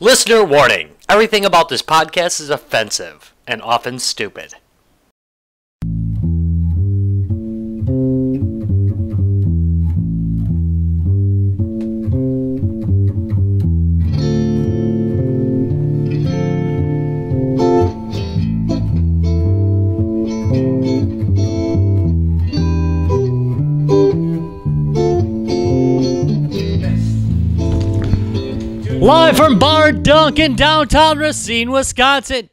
Listener warning. Everything about this podcast is offensive and often stupid. Live from Bar Dunk in downtown Racine, Wisconsin.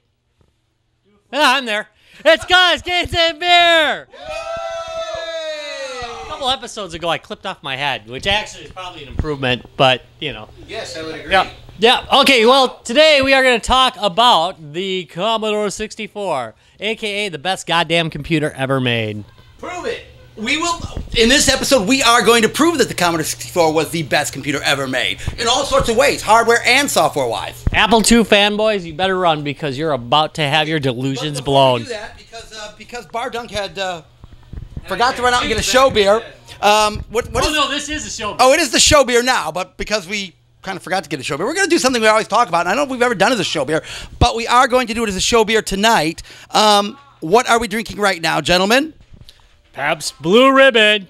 Yeah, I'm there. It's Guys, Games, and Beer! A couple episodes ago, I clipped off my head, which actually is probably an improvement, but, you know. Yes, I would agree. Yeah, okay, well, today we are going to talk about the Commodore 64, a.k.a. the best goddamn computer ever made. Prove it. We will. In this episode, we are going to prove that the Commodore 64 was the best computer ever made in all sorts of ways, hardware and software-wise. Apple II fanboys, you better run because you're about to have your delusions blown. We do that because Bar Dunk had forgot to run out and get a show beer. No, this is a show beer. Oh, it is the show beer now, but because we kind of forgot to get a show beer, we're going to do something we always talk about, and I don't know if we've ever done as a show beer, but we are going to do it as a show beer tonight. What are we drinking right now, gentlemen? Pabst Blue Ribbon.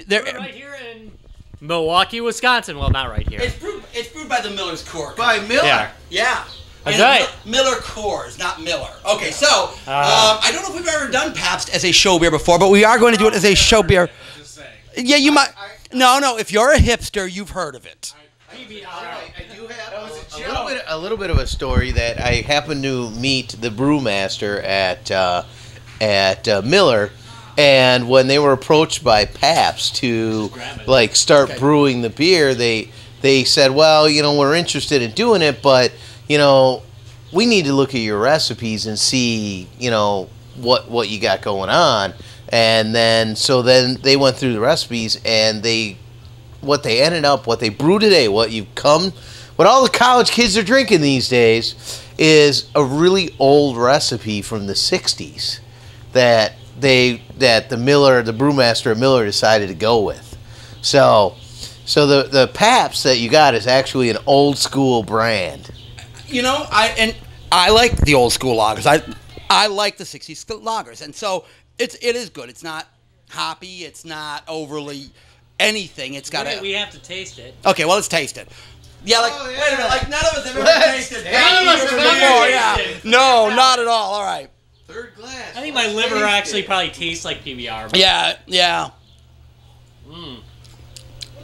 They're right here in Milwaukee, Wisconsin. Well, not right here. It's brewed by the Miller's Coors. By Miller? Yeah. That's right. Miller Coors, not Miller. Okay, so I don't know if we've ever done Pabst as a show beer before, but we are going to do it as a show beer. Just saying. Yeah, you might. No. If you're a hipster, you've heard of it. I do have a little bit of a story that I happened to meet the brewmaster at Miller. And when they were approached by Pabst to start brewing the beer, they said, well, we're interested in doing it, but we need to look at your recipes and see what you got going on. And then they went through the recipes, and what they brew today, what all the college kids are drinking these days is a really old recipe from the 60s that the brewmaster at Miller decided to go with. So the Pabst that you got is actually an old school brand. I like the old school lagers. I like the 60s lagers, and so it is good. It's not hoppy. It's not overly anything. It's got we have to taste it. Okay, well, let's taste it. Yeah, wait a minute. Like none of us have ever tasted it. None of us have ever tasted it. No, not at all. All right. Third glass. I think my liver actually probably tastes like PBR. But Yeah.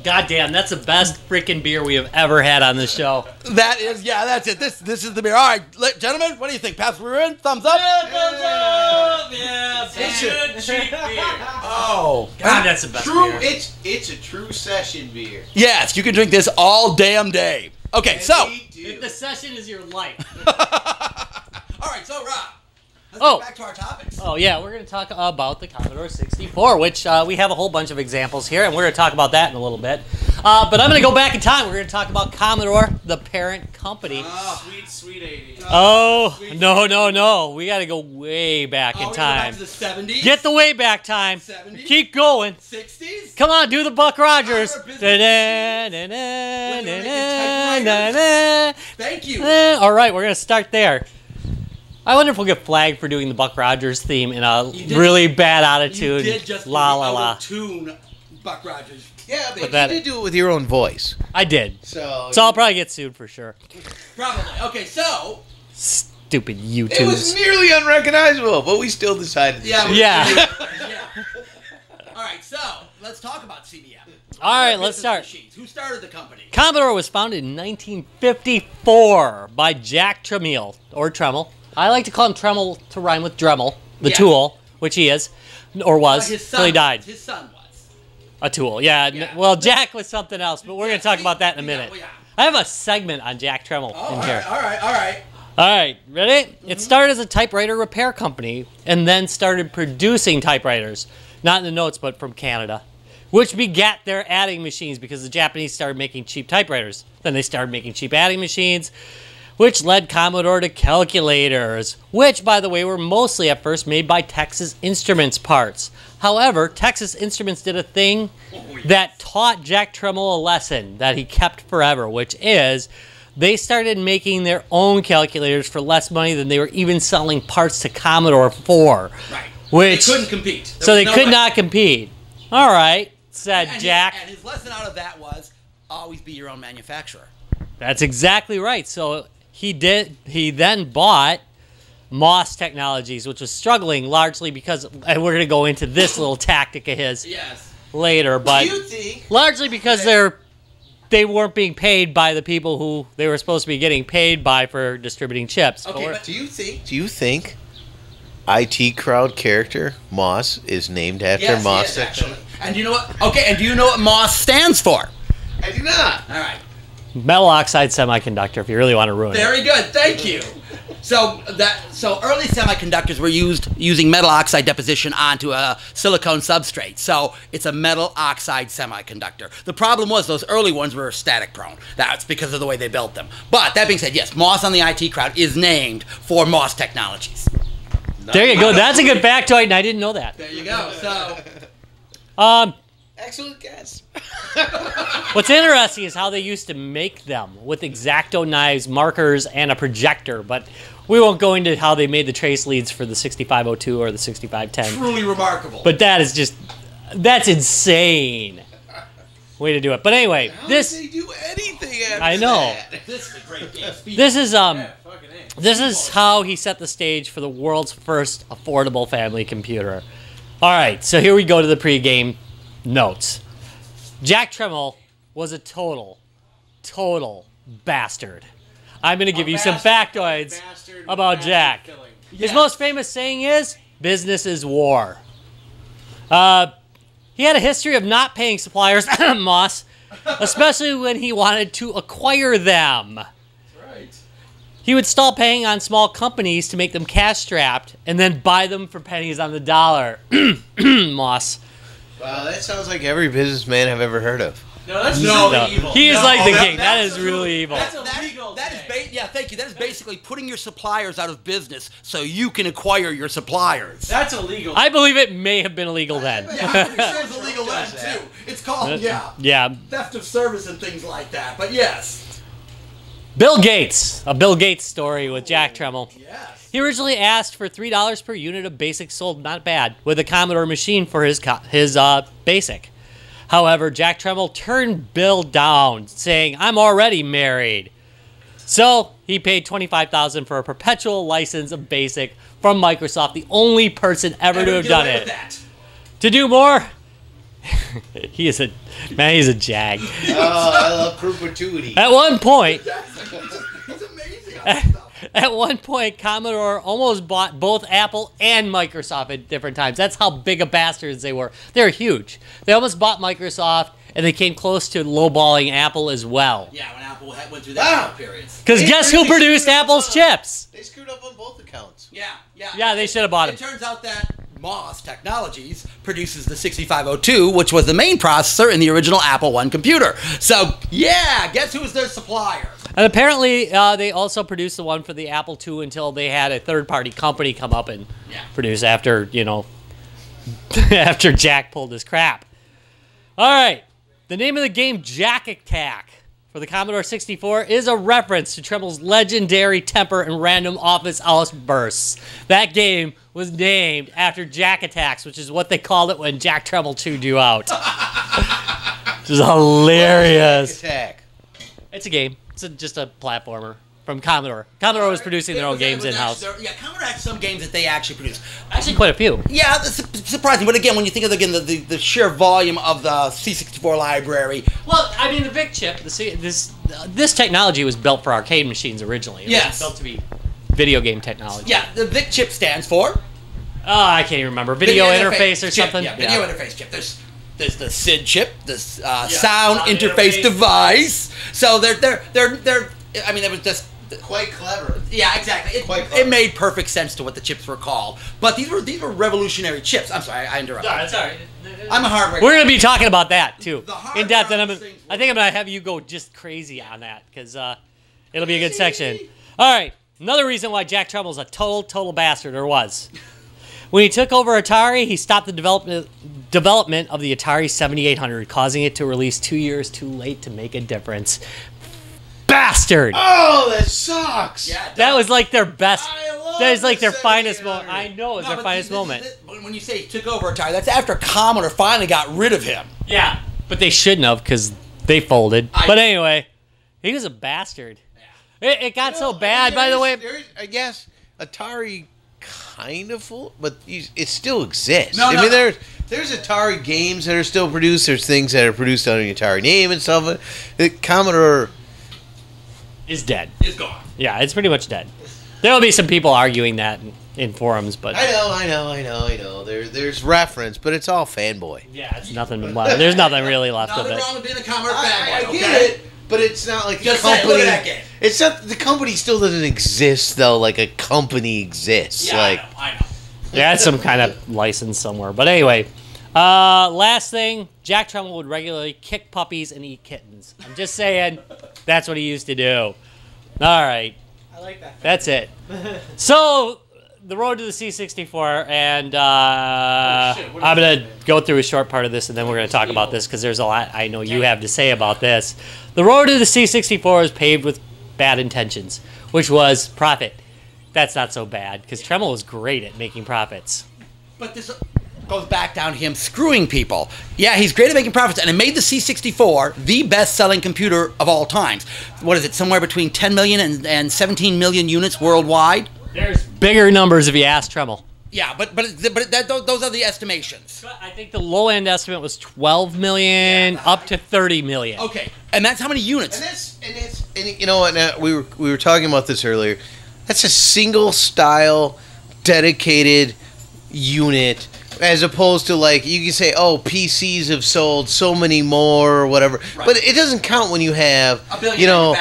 God damn, that's the best freaking beer we have ever had on this show. That's it. This is the beer. All right, gentlemen, what do you think? Pabst Blue Ribbon, thumbs up? Yeah, thumbs up! Yeah, good, cheap beer. Oh. God, that's the best beer. It's a true session beer. Yes, you can drink this all damn day. Okay, so. The session is your life. All right, so Rob. Let's get back to our topics. Oh, yeah, we're going to talk about the Commodore 64, which we have a whole bunch of examples here, and we're going to talk about that in a little bit. But I'm going to go back in time. We're going to talk about Commodore, the parent company. Oh, sweet 80s. Oh, no. We got to go way back in time. Go back to the 70s? Get the way back time. 70s? Keep going. 60s? Come on, do the Buck Rogers. Thank you. All right, we're going to start there. I wonder if we'll get flagged for doing the Buck Rogers theme in a really bad attitude. You did just tune Buck Rogers. Yeah, but you did do it with your own voice. I did. So I'll probably get sued for sure. Probably. Okay, so. Stupid YouTubes. It was nearly unrecognizable, but we still decided to Yeah. All right, so let's talk about CBM. All right, let's start. Machines. Who started the company? Commodore was founded in 1954 by Jack Tremiel, or Tremiel. I like to call him Tremiel to rhyme with Dremel, the tool, which he is, or was, until he died. His son was. A tool, yeah. Well, Jack was something else, but we're going to talk about that in a minute. I have a segment on Jack Tremiel in here. All right. All right, ready? It started as a typewriter repair company and then started producing typewriters. Not in the notes, but from Canada. Which begat their adding machines because the Japanese started making cheap typewriters. Then they started making cheap adding machines, which led Commodore to calculators, which, by the way, were mostly at first made by Texas Instruments parts. However, Texas Instruments did a thing that taught Jack Tremiel a lesson that he kept forever, which is they started making their own calculators for less money than they were even selling parts to Commodore for. Right. Which, they couldn't compete. So they could not compete. All right, said Jack. And his lesson out of that was always be your own manufacturer. That's exactly right. So he then bought Moss Technologies, which was struggling largely because, and we're going to go into this little tactic of his later, but largely because they weren't being paid by the people who they were supposed to be getting paid by for distributing chips. Okay, but do you think IT Crowd character Moss is named after Moss? Actually. And you know what? Okay, and do you know what Moss stands for? I do not. All right. Metal oxide semiconductor, if you really want to ruin it. Very good, thank you. So early semiconductors were using metal oxide deposition onto a silicone substrate. So it's a metal oxide semiconductor. The problem was those early ones were static prone. That's because of the way they built them. But that being said, yes, Moss on the IT Crowd is named for Moss Technologies. There you go. That's a good factoid, and I didn't know that. There you go. So, excellent guess. What's interesting is how they used to make them with X-Acto knives, markers, and a projector. But we won't go into how they made the trace leads for the 6502 or the 6510. Truly remarkable. But that's insane way to do it. But anyway, how did they do anything after I know. That? This is a great game. This is how he set the stage for the world's first affordable family computer. All right, so here we go to the pregame notes. Jack Tremiel was a total bastard. I'm going to give you some factoids about Jack. His most famous saying is, business is war. He had a history of not paying suppliers, Moss, especially when he wanted to acquire them. Right. He would stall paying on small companies to make them cash-strapped and then buy them for pennies on the dollar. Moss. Wow, that sounds like every businessman I've ever heard of. No, that's really evil. He is like the king. That is really evil. That's illegal. Yeah, thank you. That is basically putting your suppliers out of business so you can acquire your suppliers. That's illegal. I believe it may have been illegal then. Yeah, I'm sure it's illegal then too. It's called theft of service and things like that. But yes. Bill Gates. A Bill Gates story with Jack Tremiel. Yes. He originally asked for $3 per unit of BASIC sold, not bad, with a Commodore machine for his BASIC. However, Jack Tremiel turned Bill down, saying, "I'm already married." So he paid $25,000 for a perpetual license of BASIC from Microsoft, the only person ever to have done it. To do more, he's a jag. Oh, I love perpetuity. At one point, He's amazing. At one point, Commodore almost bought both Apple and Microsoft at different times. That's how big of bastards they were. They were huge. They almost bought Microsoft, and they came close to lowballing Apple as well. Yeah, when Apple went through that periods. Because guess who produced Apple's chips? They screwed up on both accounts. Yeah, they should have bought it. them. It turns out that Moss Technologies produces the 6502, which was the main processor in the original Apple I computer. So, yeah, guess who was their supplier? And apparently, they also produced the one for the Apple II until they had a third-party company come up and produce after, after Jack pulled his crap. All right. The name of the game, Jack Attack, for the Commodore 64 is a reference to Tremiel's legendary temper and random office outbursts. That game was named after Jack Attacks, which is what they called it when Jack Tremiel chewed you out. Which is hilarious. Jack Attack. It's a game. It's just a platformer from Commodore. Commodore was producing their own games in-house. Yeah, Commodore had some games that they actually produced. Actually, quite a few. Yeah, that's surprising. But again, when you think of the sheer volume of the C64 library. Well, I mean, the VIC chip, this technology was built for arcade machines originally. It was built to be video game technology. Yeah, the VIC chip stands for? Oh, I can't even remember. Video interface or chip, something? Yeah, video interface chip. There's the SID chip, the sound interface device. So they're I mean, it was just quite clever. Yeah, exactly. It made perfect sense to what the chips were called. But these were revolutionary chips. I'm sorry, I interrupted. No, that's all right. I'm a hardware. We're going to be talking about that too in depth, and I think I'm going to have you go just crazy on that because it'll be a good section. All right, another reason why Jack Tremiel's a total bastard, or was. When he took over Atari, he stopped the development of the Atari 7800, causing it to release 2 years too late to make a difference. bastard. Oh, that sucks. Yeah, That was like their best. I love That is like the their finest 7800. moment. I know it's No, their but finest this is moment. when you say he took over Atari, that's after Commodore finally got rid of him. Yeah, but they shouldn't have because they folded. But anyway, he was a bastard. It got so bad, by the way. I guess Atari kind of full, but it still exists. No, I no, mean, no. there's Atari games that are still produced. There's things that are produced under the Atari name and stuff. The Commodore Is dead. It's gone. Yeah, it's pretty much dead. There will be some people arguing that in forums, but I know. There's reference, but it's all fanboy. yeah, it's nothing. There's nothing really left of Nothing it. wrong with being a Commodore fanboy, I okay? get it, but it's not like Just a saying, company. look at that game. It's not the company still doesn't exist though. Like a company exists. Yeah, like I know. Yeah, it's some kind of license somewhere. But anyway, last thing, Jack Tremiel would regularly kick puppies and eat kittens. I'm just saying, that's what he used to do. All right. I like that. That's it. So, the road to the C64, and I'm going to go through a short part of this, and then we're going to talk about this, because there's a lot I know you have to say about this. The road to the C64 is paved with bad intentions, which was profit. That's not so bad, because Tremiel was great at making profits. But this goes back down to him screwing people. Yeah, he's great at making profits, and it made the C64 the best-selling computer of all times. What is it, somewhere between 10 million and 17 million units worldwide? There's bigger numbers if you ask Tremiel. Yeah, but those are the estimations. I think the low-end estimate was 12 million up to 30 million. Okay, and that's how many units? And you know what? We were talking about this earlier. That's a single style, dedicated unit, as opposed to like you can say, oh, PCs have sold so many more or whatever. Right. But it doesn't count when you have A billion a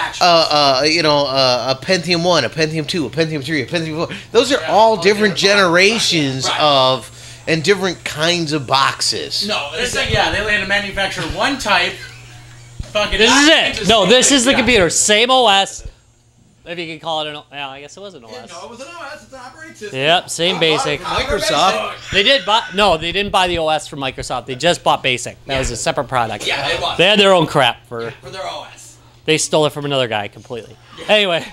Pentium 1, a Pentium 2, a Pentium 3, a Pentium 4. Those are all different generations Right. of and different kinds of boxes. No, It's like, yeah, they had to manufacture one type. Fucking This is it. No, this is the Yeah. computer. Same OS. If you can call it an, well, I guess it was an OS. No, it was an OS. It's an operating system. Yep, same basic. Microsoft. They did buy. No, they didn't buy the OS from Microsoft. They just bought Basic. That was a separate product. Yeah, it was. They had their own crap for. For their OS. They stole it from another guy completely. Anyway.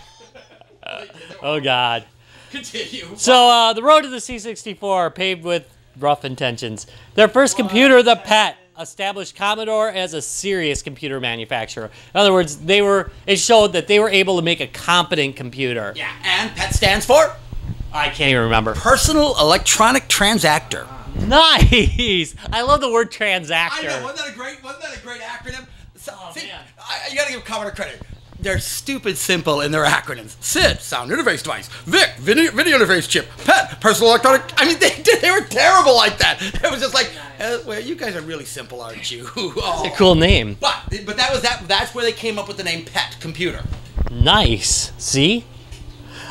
Oh God. Continue. So the road to the C64 paved with rough intentions. Their first computer, the PET, established Commodore as a serious computer manufacturer. In other words, it showed that they were able to make a competent computer. Yeah, and PET stands for I can't even remember. Personal Electronic Transactor. Nice. I love the word transactor. I know, wasn't that a great acronym? So, Oh, see, man. you gotta give Commodore credit. They're stupid simple in their acronyms. SID, sound interface device. VIC, video interface chip. PET, personal electronic. I mean, they were terrible like that. It was just like, well, you guys are really simple, aren't you? Oh. It's a cool name. But that's where they came up with the name PET computer. Nice. See?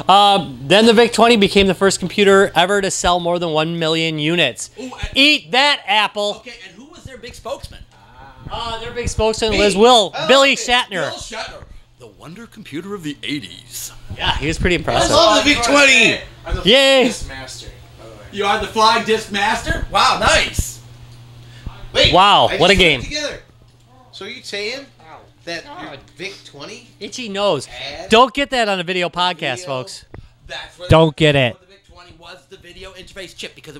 Then the VIC-20 became the first computer ever to sell more than 1 million units. Ooh, Eat that, Apple. Okay, and who was their big spokesman? Their big spokesman was Billy Shatner. Bill Shatner. The wonder computer of the 80s. Yeah, he was pretty I impressive. love the VIC-20. I'm the Yay. Disc master, by the way. You are the flying disc master? Wow, nice. Wait, Wow, I what a just put it game. Together. So you saying that your VIC-20? Itchy nose. Add Don't get that on a video podcast, video. folks. That's where Don't get it. The VIC-20 was the video interface chip because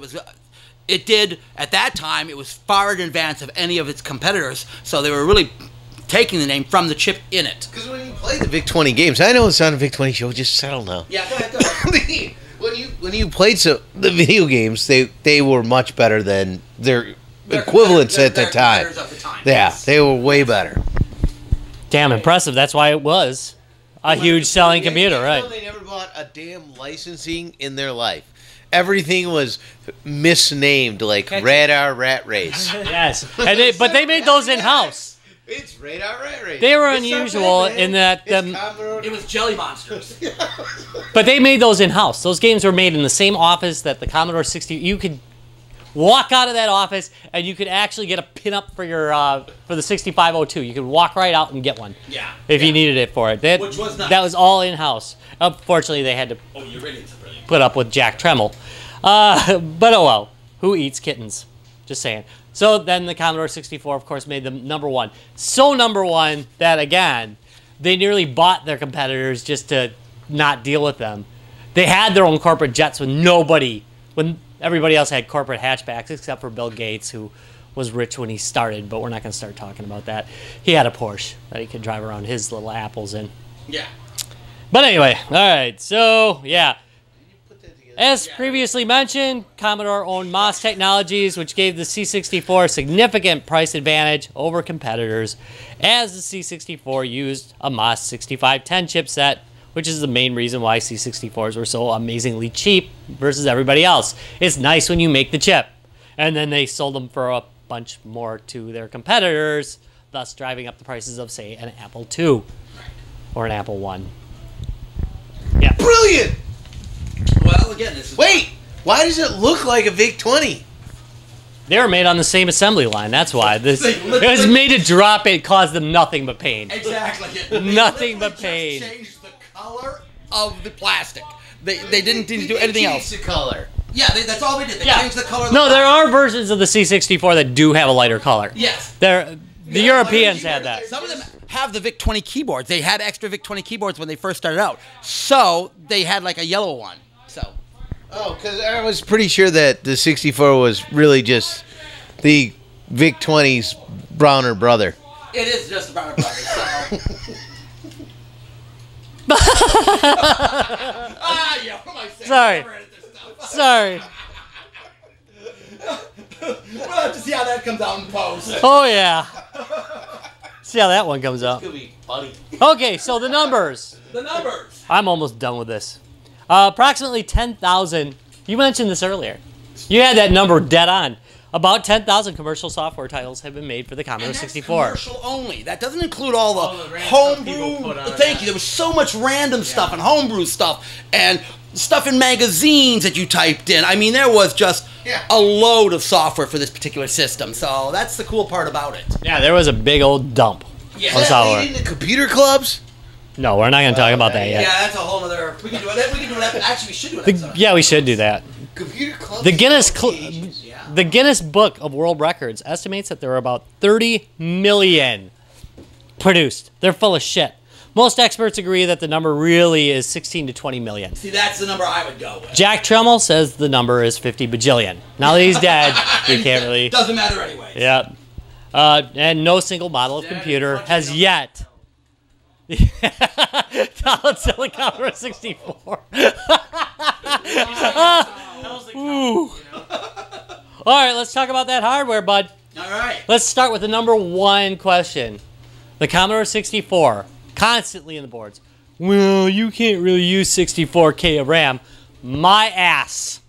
it did, at that time, it was far in advance of any of its competitors, so they were really taking the name from the chip in it. Because when you play the VIC-20 games, I know it's not a VIC-20 show, just settle now. Yeah, go ahead. when you played the video games, they were much better than their equivalents at the Their time. competitors of the time. Yeah, they were way better. Damn impressive. That's why it was a huge selling computer, right? They never bought a damn licensing in their life. Everything was misnamed, like Radar Rat Race. Yes. But they made those in-house. It's Radar Rat Race. They were It's not unusual bad, man. in that It's Commodore. It was Jelly Monsters. But they made those in-house. Those games were made in the same office that the Commodore 60. You could walk out of that office and you could actually get a pin-up for your for the 6502. You could walk right out and get one. Yeah. If you needed it for it. Which was nice. That was all in-house. Unfortunately, they had to Oh, you're really brilliant. put up with Jack Tremiel. But oh well. Who eats kittens? Just saying. So then the Commodore 64, of course, made them #1. So #1 that, again, they nearly bought their competitors just to not deal with them. They had their own corporate jets when everybody else had corporate hatchbacks, except for Bill Gates, who was rich when he started, but we're not going to start talking about that. He had a Porsche that he could drive around his little apples in. Yeah. But anyway, all right, so, yeah. As previously mentioned, Commodore owned MOS technologies, which gave the C64 a significant price advantage over competitors, as the C64 used a MOS 6510 chipset, which is the main reason why C64s were so amazingly cheap versus everybody else. It's nice when you make the chip. And then they sold them for a bunch more to their competitors, thus driving up the prices of, say, an Apple II or an Apple I. Yeah. Brilliant! Well, again, this is... Wait! Why does it look like a VIC-20? They were made on the same assembly line. That's why. It was made to drop. It caused them nothing but pain. Exactly. Nothing but pain. Just changed the color of the plastic. They didn't need to do anything else. The color. Yeah, that's all they did. They changed the color of the No, there plastic. are versions of the C64 that do have a lighter color. Yes. The Europeans had that. Some of them have the VIC-20 keyboards. They had extra VIC-20 keyboards when they first started out. So they had like a yellow one. So. Oh, because I was pretty sure that the 64 was really just the VIC-20's browner brother. It is just a browner brother. So. Yeah, what am I saying? Sorry. Never edit this stuff. Sorry. We'll have to see how that comes out in post. Oh, yeah. See how that one comes out. Could be funny. Okay, so the numbers. The numbers. I'm almost done with this. Approximately 10,000. You mentioned this earlier. You had that number dead on. About 10,000 commercial software titles have been made for the Commodore And that's 64. commercial only. That doesn't include all the the random stuff people homebrew. put on Thank it. you. There was so much random stuff and homebrew stuff and stuff in magazines that you typed in. I mean, there was just a load of software for this particular system. So that's the cool part about it. Yeah, there was a big old dump Yeah. of Is that software. leading to computer clubs? No, we're not going to talk about that Yeah, yet. that's a whole other. We can do it. We can do that. Actually, we should do it. Yeah, we should do that. Computer clubs? The Guinness associations. the Guinness Book of World Records estimates that there are about 30 million produced. They're full of shit. Most experts agree that the number really is 16 to 20 million. See, that's the number I would go with. Jack Tremiel says the number is 50 bajillion. Now that he's dead, you can't really... Doesn't matter anyway. Yep. And no single model of computer has yet... Solid Silicon Commodore 64. Ooh. All right, let's talk about that hardware, bud. All right. Let's start with the number one question. The Commodore 64, constantly in the boards. Well, you can't really use 64K of RAM. My ass.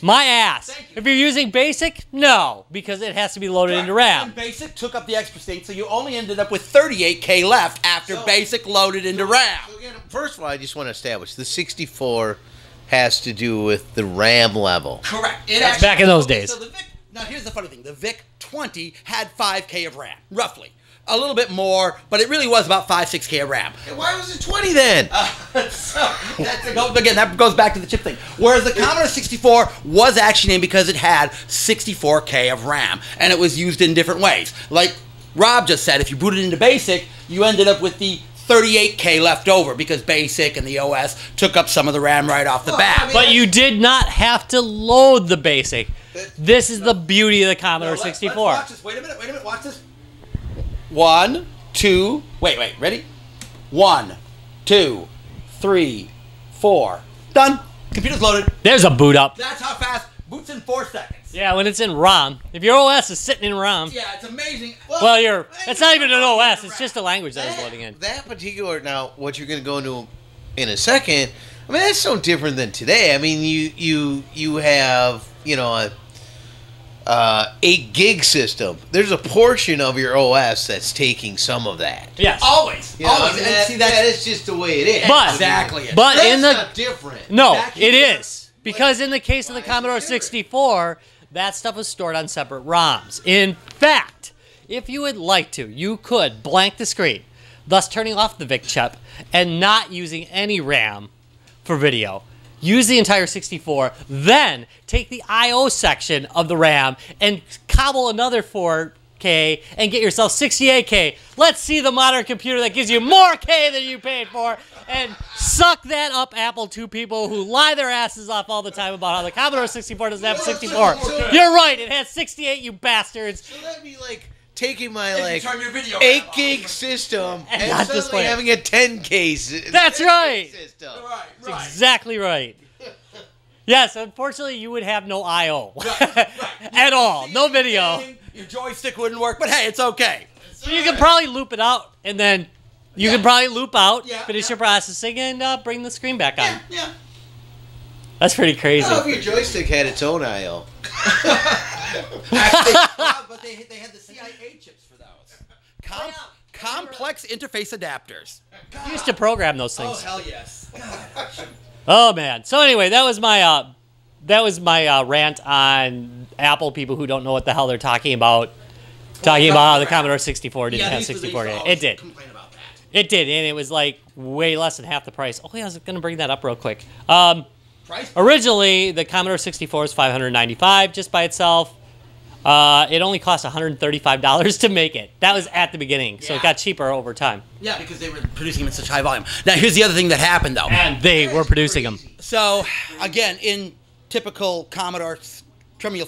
My ass. Thank you. If you're using BASIC, no, because it has to be loaded into RAM. And BASIC took up the extra state, so you only ended up with 38K left after BASIC loaded into RAM. So again, first of all, I just want to establish the 64 has to do with the RAM level. Correct. That's back in those days. So the VIC, now here's the funny thing. The VIC-20 had 5K of RAM, roughly. A little bit more, but it really was about 5-6K of RAM. And why was it 20 then? Again, that goes back to the chip thing. Whereas the Commodore 64 was actually named because it had 64K of RAM, and it was used in different ways. Like Rob just said, if you booted into BASIC, you ended up with the 38K left over because BASIC and the OS took up some of the RAM right off the bat. But you did not have to load the BASIC. This is the beauty of the Commodore Let's 64. watch this. Wait a minute, watch this. 1, 2, wait, ready? 1, 2, 3, 4. Done. Computer's loaded. There's a boot up. That's how fast. Boots in 4 seconds. Yeah, when it's in ROM. If your OS is sitting in ROM, Yeah, it's amazing. well, it's not even an OS. It's just a language that is loading in. That particular, now, what you're going to go into in a second, I mean, that's so different than today. I mean, you have, you know, a 8 gig system. There's a portion of your OS that's taking some of that. Yes. Always. You know, Always. I mean, And see, that's that is just the way it is. But- exactly it. But That's in the not different. no, Exactly. it is because in the case of the Why is it Commodore different? 64, that stuff was stored on separate ROMs. In fact, if you would like to, you could blank the screen, thus turning off the VIC chip and not using any RAM for video. Use the entire 64, then take the I/O section of the RAM and cobble another 4 K and get yourself 68K. Let's see the modern computer that gives you more K than you paid for, and suck that up, Apple II people who lie their asses off all the time about how the Commodore 64 doesn't have 64. You're right, it has 68, you bastards. So that'd be like taking my turn your video 8 gig system And and not suddenly display it. having a 10K That's right. system. Right, right. Exactly right. Yes, unfortunately, you would have no I/O at all, no video. Your joystick wouldn't work, but hey, it's okay. You can probably loop it out, and then you can probably loop out, Yeah, finish yeah. your processing, and bring the screen back on. Yeah. That's pretty crazy. What if your joystick had its own I/O? Actually, but they had the CIA chips for those. Complex interface adapters. You used to program those Oh, things. hell yes. Oh man. So anyway, that was my rant on Apple people who don't know what the hell they're talking about. Talking about how the Commodore 64 didn't have 64 games. It did. Complain about that. It did, and it was like way less than half the price. Oh yeah, I was gonna bring that up real quick. Price? Originally, the Commodore 64 was $595 just by itself. It only cost $135 to make it. That was at the beginning, so it Yeah. got cheaper over time. Yeah, because they were producing them in such high volume. Now, here's the other thing that happened, though. And they were producing them. So, again, in typical Commodore Tremiel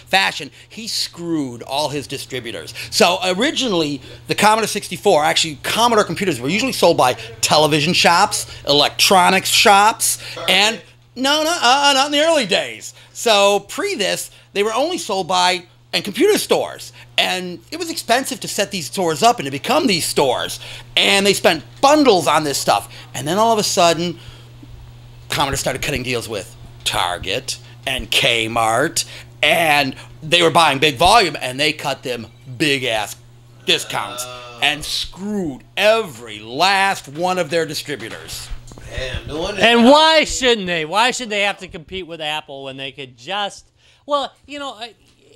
fashion, he screwed all his distributors. So originally, the Commodore 64, actually Commodore computers were usually sold by television shops, electronics shops, and not in the early days. So pre this, they were only sold by and computer stores. And it was expensive to set these stores up and to become these stores. And they spent bundles on this stuff. And then all of a sudden, Commodore started cutting deals with Target and Kmart, and they were buying big volume, and they cut them big-ass discounts and screwed every last one of their distributors. Damn, no wonder. And why shouldn't they? Why should they have to compete with Apple when they could just... Well, you know,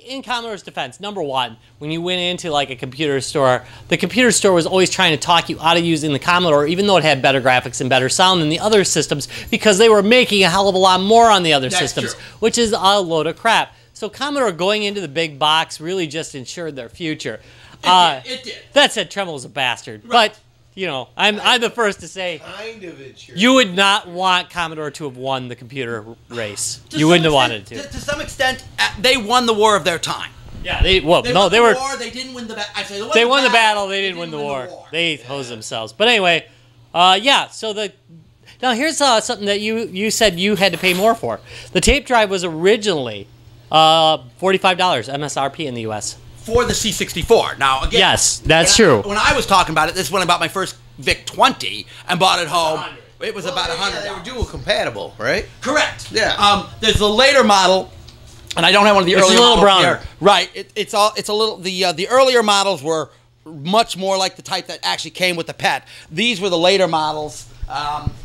in Commodore's defense, number one, when you went into like a computer store, the computer store was always trying to talk you out of using the Commodore, even though it had better graphics and better sound than the other systems, because they were making a hell of a lot more on the other systems, true. which is a load of crap. So Commodore going into the big box really just ensured their future. It did. That said, Tremiel was a bastard, but you know, I'm the first to say Kind of insurance. you would not want Commodore to have won the computer race. You wouldn't have wanted it to. To some extent, they won the war of their time. Yeah, they won They the war, they didn't win the battle. they won the battle. They didn't win the war. They hosed themselves. But anyway, yeah. So now here's something that you said you had to pay more for. The tape drive was originally $45 MSRP in the U.S. For the C64. Now, again, Yes, that's when true. When I was talking about it, this is when I bought my first VIC-20 and bought it home. It was about $100. They were dual compatible, right? Correct. Yeah. There's the later model, and I don't have one of the It's a earlier little models browner. here. Right. It's a little. The earlier models were much more like the type that actually came with the PET. These were the later models,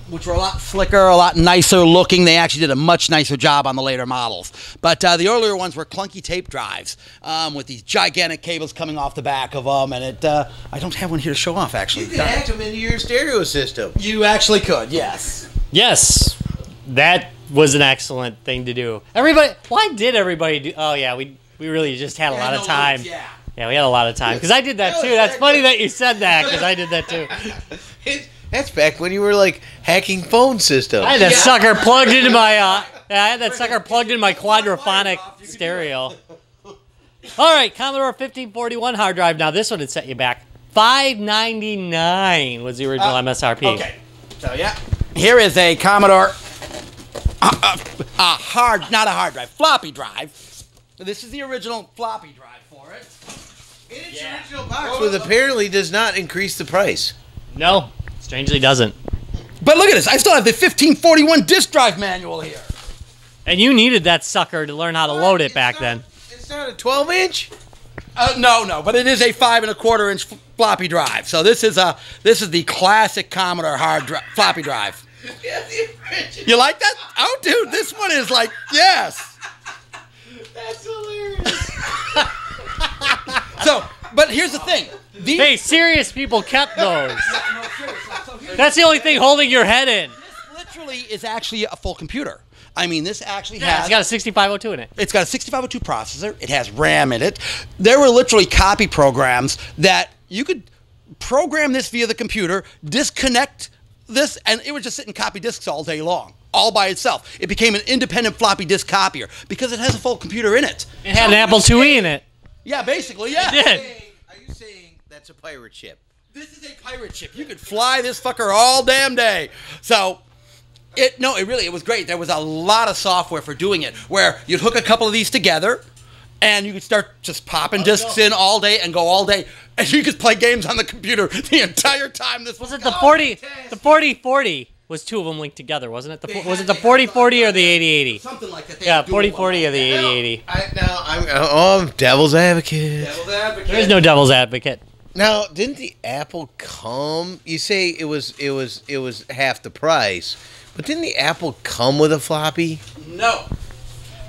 which were a lot slicker, a lot nicer looking. They actually did a much nicer job on the later models. But the earlier ones were clunky tape drives with these gigantic cables coming off the back of them. And I don't have one here to show off, actually. You could hack them into your stereo system. You actually could, yes. Yes, that was an excellent thing to do. Everybody, why did everybody do? Oh yeah, we really just had a lot of time. Yeah. Yeah, we had a lot of time because I did that too. That's funny that you said that because I did that too. That's back when you were like hacking phone systems. I had that sucker plugged into my I had that sucker plugged into my quadraphonic stereo. All right, Commodore 1541 hard drive. Now this one had set you back. $599 was the original MSRP. Okay. So yeah, here is a Commodore floppy drive. This is the original floppy drive for it. In its original box, which apparently does not increase the price. No, strangely doesn't. But look at this. I still have the 1541 disk drive manual here. And you needed that sucker to learn how to load it back then. It's not a 12-inch? No, but it is a 5 1/4 inch floppy drive. So this is the classic Commodore floppy drive. Yeah, the original. You like that? Oh, dude, this one is like, yes. That's hilarious. So, but here's the thing. These, Hey, serious people kept those. no, seriously. So here's That's the only thing holding your head in. This literally is actually a full computer. I mean, this actually Yeah, has... it's got a 6502 in it. It's got a 6502 processor. It has RAM in it. There were literally copy programs that you could program this via the computer, disconnect this, and it would just sit and copy disks all day long, all by itself. It became an independent floppy disk copier because it has a full computer in it. It had an Apple IIe in it. Yeah, basically, yeah. It did. Are you saying that's a pirate ship? This is a pirate ship. You could fly this fucker all damn day. So, it was great. There was a lot of software for doing it, where you'd hook a couple of these together, and you could start just popping discs in all day and go all day, and you could play games on the computer the entire time. This Was it the 40? The 4040 was two of them linked together, wasn't it? Was it the 4040 or the 8080? Something like that. Yeah, 4040 or the 8080. I'm devil's advocate. There's no devil's advocate. Now, didn't the Apple come? You say it was half the price, but didn't the Apple come with a floppy? No.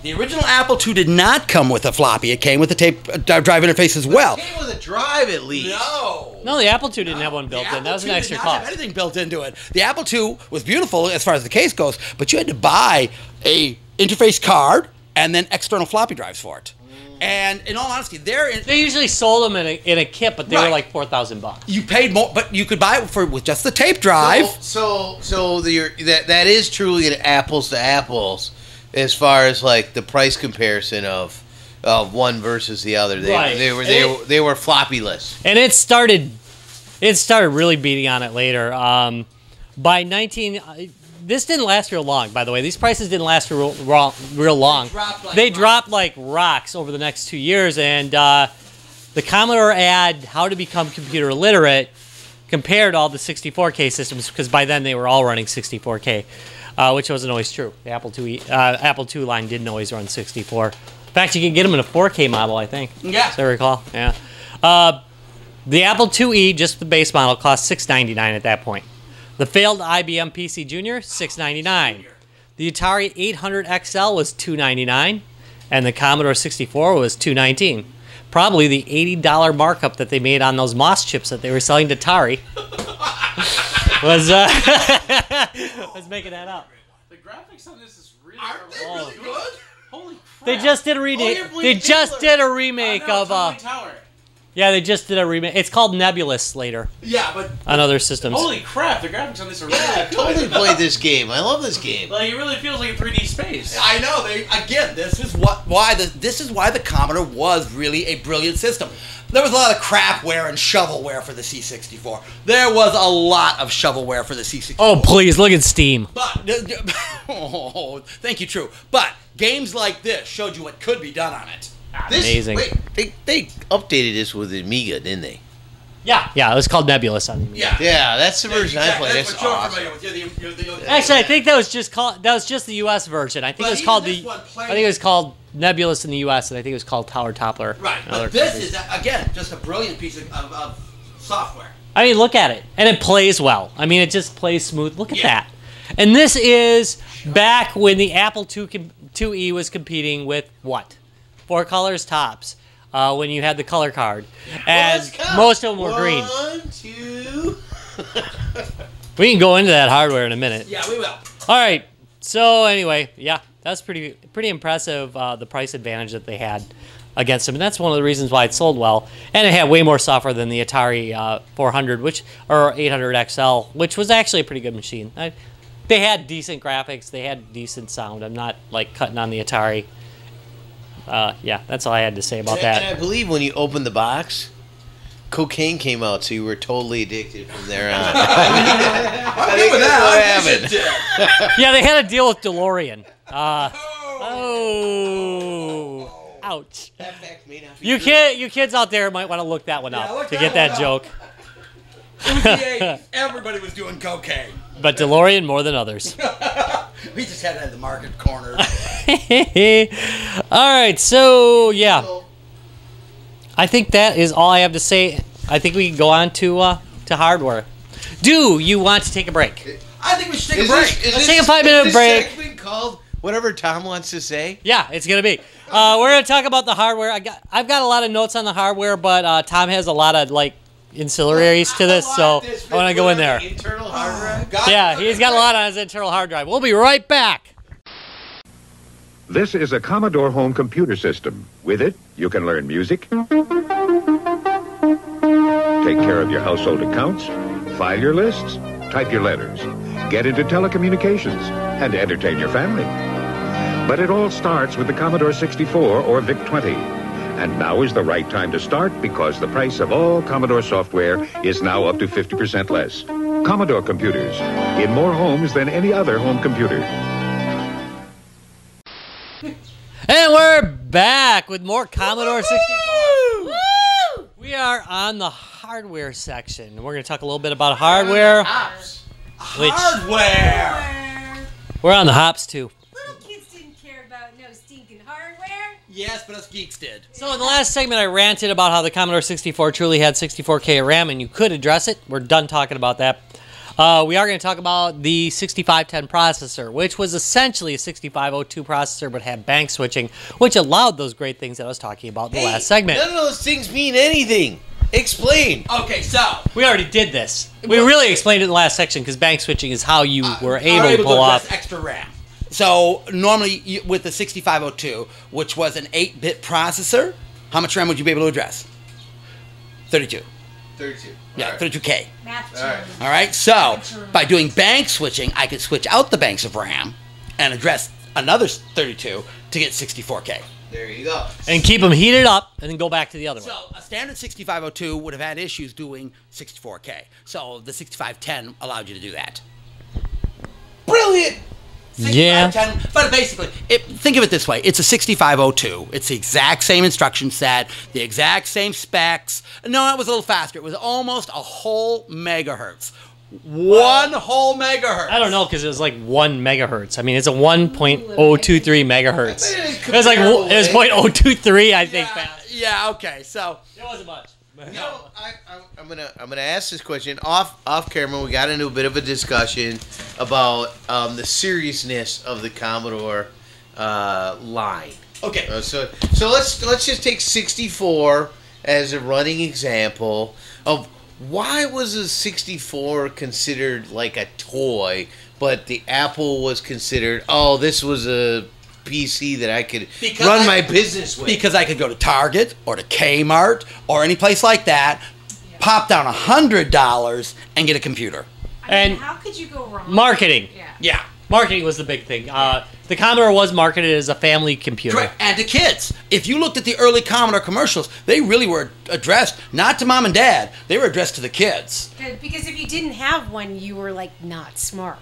The original Apple II did not come with a floppy. It came with a tape drive interface as well. It came with a drive at least. No, the Apple II didn't have one built in. That was an extra Apple II did not have cost. anything built into it. The Apple II was beautiful as far as the case goes, but you had to buy a interface card and then external floppy drives for it. And in all honesty, They usually sold them in a kit, but they were Right. like $4,000. you paid more, but you could buy it with just the tape drive. So that is truly an apples to apples as far as like the price comparison of one versus the other. Right. They were floppyless. And it started really beating on it later. This didn't last real long, by the way. These prices didn't last real long. They dropped like rocks over the next 2 years, and the Commodore ad, How to Become Computer Literate, compared all the 64K systems, because by then they were all running 64K, which wasn't always true. The Apple II line didn't always run 64. In fact, you can get them in a 4K model, I think. Yeah. As I recall. Yeah. The Apple IIe, just the base model, cost $699 at that point. The failed IBM PC Junior, $699. The Atari 800 XL was $299, and the Commodore 64 was $219. Probably the $80 markup that they made on those MOS chips that they were selling to Atari was making that up. The graphics on this is really good? Holy crap. They just did a remake. They just did a remake of Tower. Yeah, they just did a remake. It's called Nebulous later Yeah, but on other systems. Holy crap, the graphics on this are really I good. totally played this game. I love this game. Like, it really feels like a 3D space. I know. This is why the Commodore was really a brilliant system. There was a lot of crapware and shovelware for the C64. There was a lot of shovelware for the C64. Oh, please, look at Steam. But thank you, True. But games like this showed you what could be done on it. Amazing. Wait, they updated this with Amiga, didn't they? Yeah, it was called Nebulous on the Yeah. Yeah, that's the version I exactly. played. That's That's what you're awesome. familiar with. You're the Actually, I think that was just the U.S. version. I think But it was even called this one played- I think it was called Nebulous in the U.S. and I think it was called Tower Toppler. Right, in other but this countries. is, again, just a brilliant piece of software. I mean, look at it, and it plays well. I mean, it just plays smooth. Look at that. And this is back when the Apple IIe was competing with what? 4 colors tops. When you had the color card, and most of them were green. 1, 2. We can go into that hardware in a minute. Yeah, we will. All right. So anyway, yeah, that's pretty impressive. The price advantage that they had against them, and that's one of the reasons why it sold well. And it had way more software than the Atari 400, or 800 XL, which was actually a pretty good machine. They had decent graphics. They had decent sound. I'm not like cutting on the Atari. Yeah, that's all I had to say about that. And I believe when you opened the box, cocaine came out, so you were totally addicted from there on. I'm good with that. What happened? Yeah, they had a deal with DeLorean. Ouch. That fact may not be You true. you kids out there might want to look that one Yeah, up look to that get that one up. joke. It was the 80s. Everybody was doing cocaine. But DeLorean more than others. We just had it at the market corner. All right, so yeah, I think that is all I have to say. I think we can go on to hardware. Do you want to take a break? I think we should take a break. Let's take a 5-minute break. Is this segment called whatever Tom wants to say? Yeah, it's gonna be. We're gonna talk about the hardware. I've got a lot of notes on the hardware, but Tom has a lot of like ancillaries to this, so I want to go in there. Internal hard drive. Yeah, he's got a lot on his internal hard drive. We'll be right back. This is a Commodore home computer system. With it, you can learn music, take care of your household accounts, file your lists, type your letters, get into telecommunications, and entertain your family. But it all starts with the Commodore 64 or VIC-20. And now is the right time to start because the price of all Commodore software is now up to 50% less. Commodore computers, in more homes than any other home computer. And we're back with more Commodore 64. Woo! We are on the hardware section. We're going to talk a little bit about hardware. Hardware! We're on the hops, too. Little kids didn't care about no stinking hardware. Yes, but us geeks did. So in the last segment, I ranted about how the Commodore 64 truly had 64K RAM, and you could address it. We're done talking about that. We are going to talk about the 6510 processor, which was essentially a 6502 processor, but had bank switching, which allowed those great things that I was talking about in the last segment. None of those things mean anything. Explain. Okay, so We already did this. We really explained it in the last section because bank switching is how you were able to pull off extra RAM. So normally with the 6502, which was an 8-bit processor, how much RAM would you be able to address? 32. 32. Yeah, All right. 32K. Math All right. terms. All right, so by doing bank switching, I could switch out the banks of RAM and address another 32 to get 64K. There you go. and keep them heated up and then go back to the other one. So a standard 6502 would have had issues doing 64K. So the 6510 allowed you to do that. Brilliant. Yeah. 6510, but basically, think of it this way. It's a 6502. It's the exact same instruction set, the exact same specs. No, it was a little faster. It was almost a whole megahertz. One whole megahertz. I don't know because it was like 1 megahertz. I mean, it's a 1.023 megahertz. It was like it was 0.023, I think. Fast. Yeah, okay. So It wasn't much. You know, I'm gonna ask this question off camera. We got into a bit of a discussion about the seriousness of the Commodore line. okay. So let's just take 64 as a running example of why was a 64 considered like a toy, but the Apple was considered, oh, this was a PC that I could run my business with. Because I could go to Target or to Kmart or any place like that, pop down $100 and get a computer. I mean, And how could you go wrong? Marketing. Yeah. Yeah. Marketing was the big thing. The Commodore was marketed as a family computer. Correct. And to kids. If you looked at the early Commodore commercials, they really were addressed not to mom and dad. They were addressed to the kids. Because if you didn't have one, you were like not smart.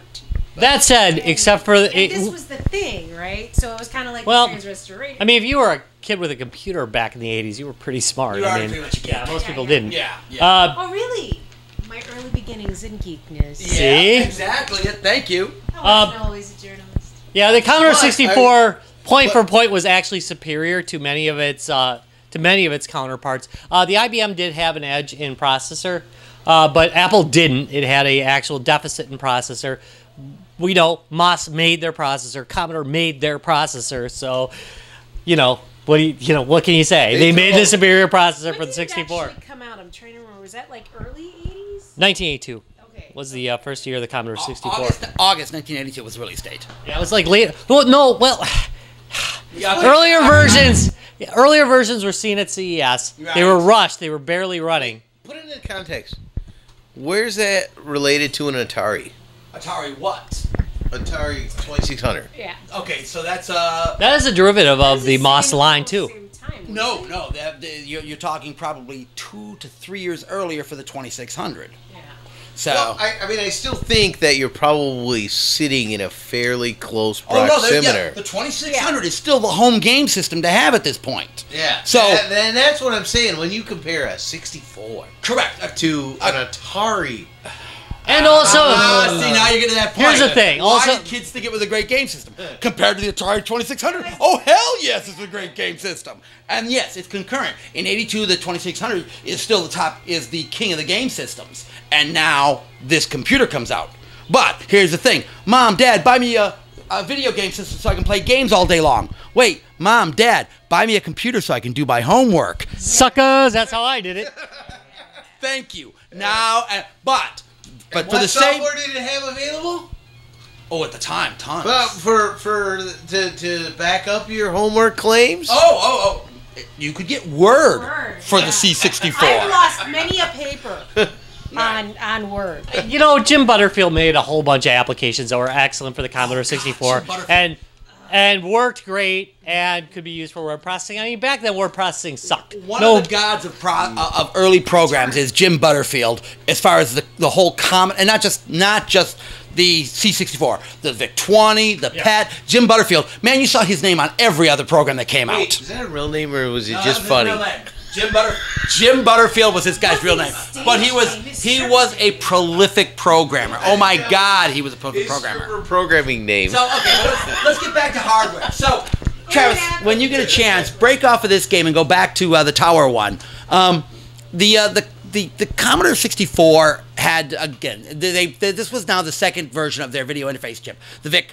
That said, except for And this was the thing, right? So it was kind of like Well, the trans restoration. I mean, if you were a kid with a computer back in the 80s, you were pretty smart. You I were mean, pretty much a kid. yeah, most Yeah, people yeah. didn't. Yeah. Oh, really? My early beginnings in geekness. See? Yeah, exactly. Thank you. I wasn't always a journalist. Yeah, the Commodore But 64 point for point was actually superior to many of its counterparts. The IBM did have an edge in processor, but Apple didn't. It had a actual deficit in processor. We know MOS made their processor, Commodore made their processor, so what can you say? They made the superior processor for the 64. When did it actually come out? I'm trying to remember. Was that like early 80s? 1982 Okay. was the first year of the Commodore 64. August 1982 was release date. Yeah, it was like late. Earlier versions were seen at CES. Right. They were rushed. They were barely running. Put it into context. Where's that related to an Atari? Atari what? Atari 2600. Yeah. Okay, so that's That is a derivative of the MOS line too. no. You're talking probably 2 to 3 years earlier for the 2600. Yeah. So. Well, I mean, I still think that you're probably sitting in a fairly close Oh no, proximity. the 2600 is still the home game system to have at this point. Yeah. So- and that's what I'm saying. When you compare a 64 Correct. to an Atari, And also, See, now you're getting to that point. Here's the thing, Why also- did kids think it was a great game system compared to the Atari 2600? Oh hell yes, it's a great game system. And yes, it's concurrent. In '82, the 2600 is still the king of the game systems. And now this computer comes out. But here's the thing, Mom, Dad, buy me a video game system so I can play games all day long. Wait, Mom, Dad, buy me a computer so I can do my homework. suckers, that's how I did it. Thank you. Now, but for what the same. software did it have available? Oh, at the time, tons. But to back up your homework claims. Oh. You could get Word for the C64. I've lost many a paper on Word. You know, Jim Butterfield made a whole bunch of applications that were excellent for the Commodore 64, and worked great and could be used for word processing. I mean, back then word processing sucked. One of the gods of early programs is Jim Butterfield, as far as the whole and not just the C64, the VIC-20, the PET, Jim Butterfield. Man, you saw his name on every other program that came out. Is that a real name or was it just funny? Jim Butterfield was this guy's real name, but he was a prolific programmer. Oh my God, he was a prolific programmer. Super programming name. So okay, let's get back to hardware. So Travis, when you get a chance, break off of this game and go back to the Tower one. The Commodore 64 had, again, this was now the second version of their video interface chip, the the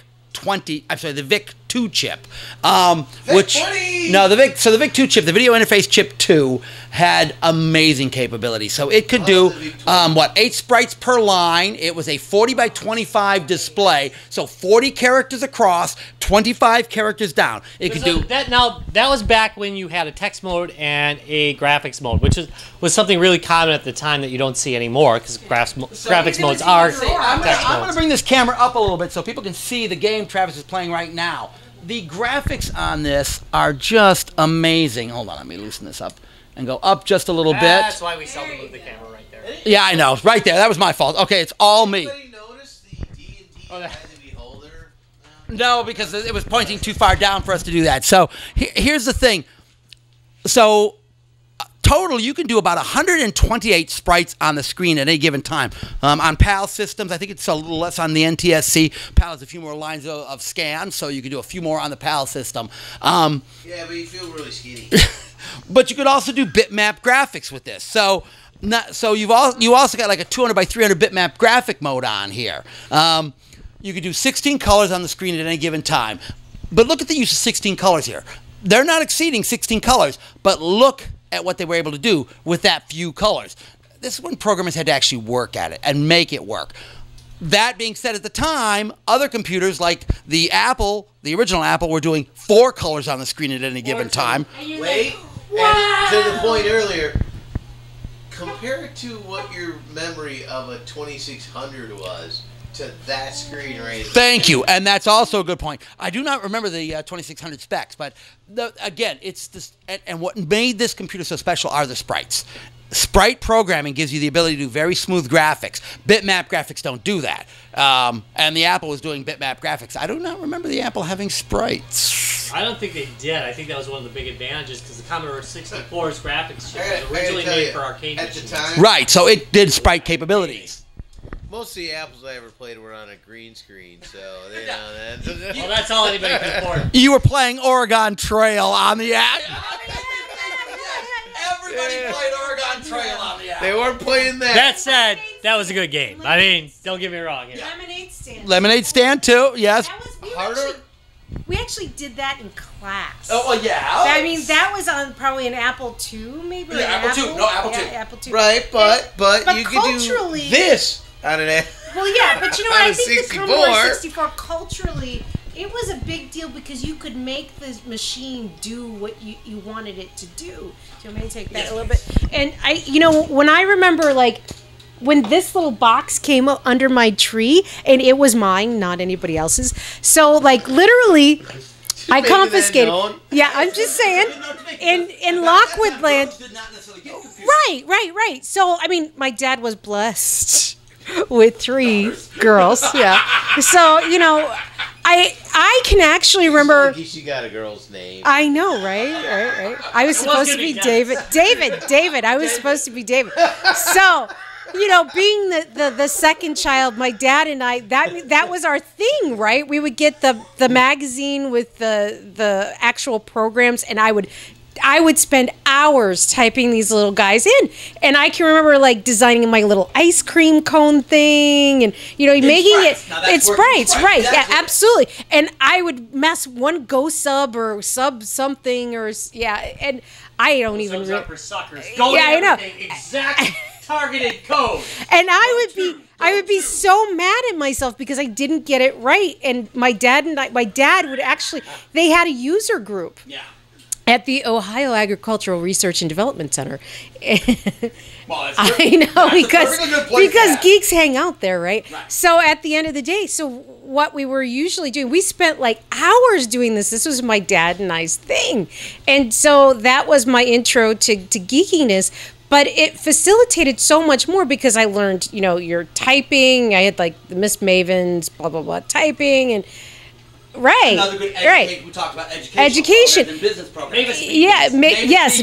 VIC-2 chip, the VIC-2 chip, the video interface chip 2, had amazing capability. So it could do 8 sprites per line. It was a 40 by 25 display, so 40 characters across, 25 characters down. It could do that. Now that was back when you had a text mode and a graphics mode, which was something really common at the time that you don't see anymore because graphics modes are. I'm going to bring this camera up a little bit so people can see the game Travis is playing right now. The graphics on this are just amazing. Hold on, let me loosen this up and go up just a little bit. That's why we seldom move the camera right there. Yeah, I know. Right there. That was my fault. Okay, it's all me. Anybody notice the D&D by the Beholder? No, because it was pointing too far down for us to do that. So here's the thing. So total, you can do about 128 sprites on the screen at any given time. On PAL systems, I think it's a little less on the NTSC. PAL has a few more lines of scan, so you can do a few more on the PAL system. Yeah, but you feel really skinny. But you could also do bitmap graphics with this. So you also got like a 200 by 300 bitmap graphic mode on here. You could do 16 colors on the screen at any given time. But look at the use of 16 colors here. They're not exceeding 16 colors, but look at what they were able to do with that few colors. This is when programmers had to actually work at it and make it work. That being said, at the time, other computers like the original Apple, were doing 4 colors on the screen at any given time. Wait, and to the point earlier, compare it to what your memory of a 2600 was to that screen right there. Thank you, and that's also a good point. I do not remember the 2600 specs, but again, it's this, and what made this computer so special are the sprites. Sprite programming gives you the ability to do very smooth graphics. Bitmap graphics don't do that. And the Apple was doing bitmap graphics. I do not remember the Apple having sprites. I don't think they did. I think that was one of the big advantages because the Commodore 64's graphics chip was originally made for arcade at the machines. time. Right, so it did sprite capabilities. Most of the apples I ever played were on a green screen, so you know, Well, that's all anybody can afford. You were playing Oregon Trail on the app. Everybody played Oregon Trail on the app. they weren't playing that. That said, that was a good game. I mean, don't get me wrong. Yeah. Lemonade stand. Lemonade stand too, yes. That was Harder. we actually did that in class. Oh, well, yeah. I mean, that was on probably an Apple II, maybe. Yeah, an Apple II. No, Apple II. Apple II. Right, but you could do culturally- this on an app. Well, yeah, but you know what? On I a think 64. the Commodore 64 culturally, it was a big deal because you could make the machine do what you wanted it to do. Do you want me to take that a little bit? And when I remember, like, when this little box came up under my tree, and it was mine, not anybody else's. So, like, literally, I confiscated. Yeah, I'm just saying. In Lockwood Land. Right. So, I mean, my dad was blessed with 3 girls. Yeah. So, I can actually remember. She got a girl's name. I know, right. I was supposed to be David. David. I was supposed to be David. So, being the second child, my dad and I, that was our thing, right? We would get the magazine with the actual programs, and I would spend hours typing these little guys in. And I can remember, like, designing my little ice cream cone thing and, making it. It's sprites, right. Yeah, absolutely. And I would mess one Go sub or sub something or, and I don't even Those really. are for suckers. Go Yeah, I know. Exact targeted code. And I I would be so mad at myself because I didn't get it right. And my dad would actually, they had a user group. Yeah. At the Ohio Agricultural Research and Development Center. Well, I know, because to geeks hang out there, right? So at the end of the day, so what we were usually doing, we spent like hours doing this. This was my dad and I's thing. And so that was my intro to geekiness. But it facilitated so much more because I learned, you know, your typing. I had like the Miss Maven's blah, blah, blah typing and right. Another good right. We talked about education and business programs.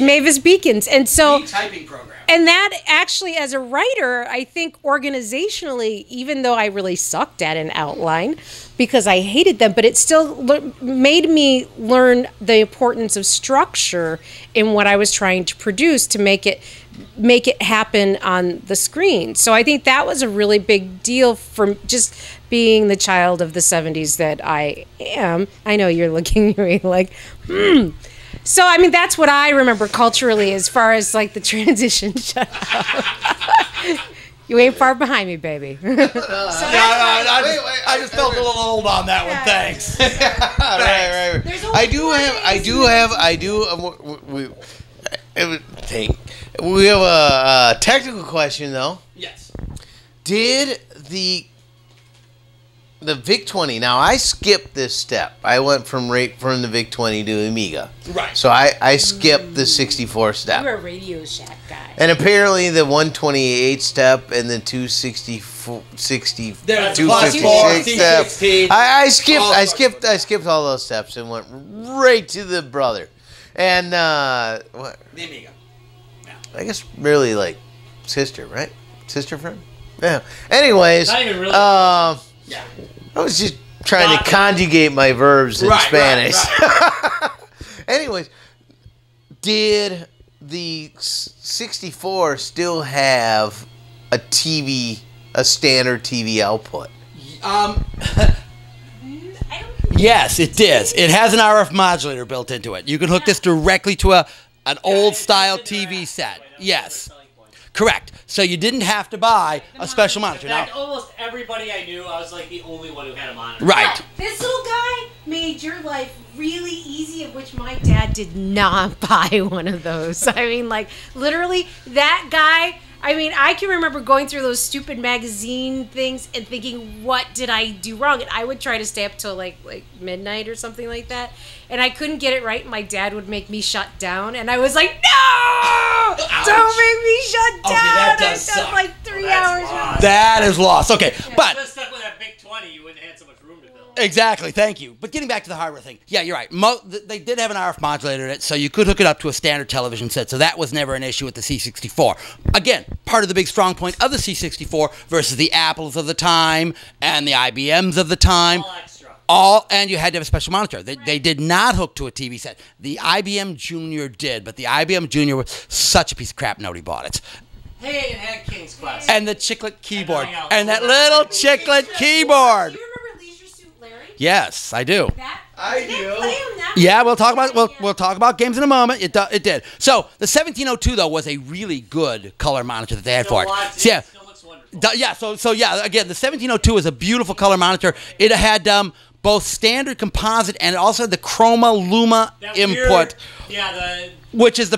Mavis Beacons. And so typing program. And that actually, as a writer, I think organizationally, even though I really sucked at an outline because I hated them, but it still made me learn the importance of structure in what I was trying to produce to make it happen on the screen. So I think that was a really big deal for just being the child of the 70s that I am. I know you're looking at me like, So, I mean, that's what I remember culturally as far as, like, the transition. Shut up. You ain't far behind me, baby. I just felt a little old on that one. Thanks. Right. We have a technical question, though. Yes. Did the VIC-20, now I skipped this step. I went from the VIC-20 to Amiga. Right. So I skipped the 64 step. You're a Radio Shack guy. And apparently the 128 step and the 256 step. I skipped all those steps and went right to the brother. And what? The Amiga. Yeah. I guess really like sister, right? Sister friend? Yeah. Anyways, Not even really. Yeah. I was just trying to conjugate my verbs in Spanish. Right. Anyways, did the 64 still have a standard TV output? Yes, it does. It has an RF modulator built into it. You can hook this directly to an old style TV set. Yes. Correct. So you didn't have to buy a special monitor. In fact, almost everybody I knew, I was like the only one who had a monitor. Right. This little guy made your life really easy, of which my dad did not buy one of those. I mean, like, literally, that guy, I mean, I can remember going through those stupid magazine things and thinking, what did I do wrong? And I would try to stay up till like midnight or something like that. And I couldn't get it right. And my dad would make me shut down. And I was like, no! Ouch. Don't make me shut down! Okay, that does I spent suck. like 3 hours. That is lost. Okay, but... If stuck with that big 20, you wouldn't have so much room to fill. Exactly, thank you. But getting back to the hardware thing, yeah, you're right. They did have an RF modulator in it, so you could hook it up to a standard television set, so that was never an issue with the C64. Again, part of the big strong point of the C64 versus the Apples of the time and the IBMs of the time. All extra. And you had to have a special monitor. They did not hook to a TV set. The IBM Junior did, but the IBM Junior was such a piece of crap, nobody bought it. Hey, it had King's Quest. And the chiclet keyboard. know. And that little chiclet keyboard. Do you remember Leisure Suit Larry? Yes, I do. I do. Yeah, we'll talk about games in a moment. It did. So the 1702 though was a really good color monitor that they had for it. So, yeah. Still looks wonderful. Again, the 1702 is a beautiful color monitor. It had both standard composite and it also had the Chroma Luma That input, weird, which is the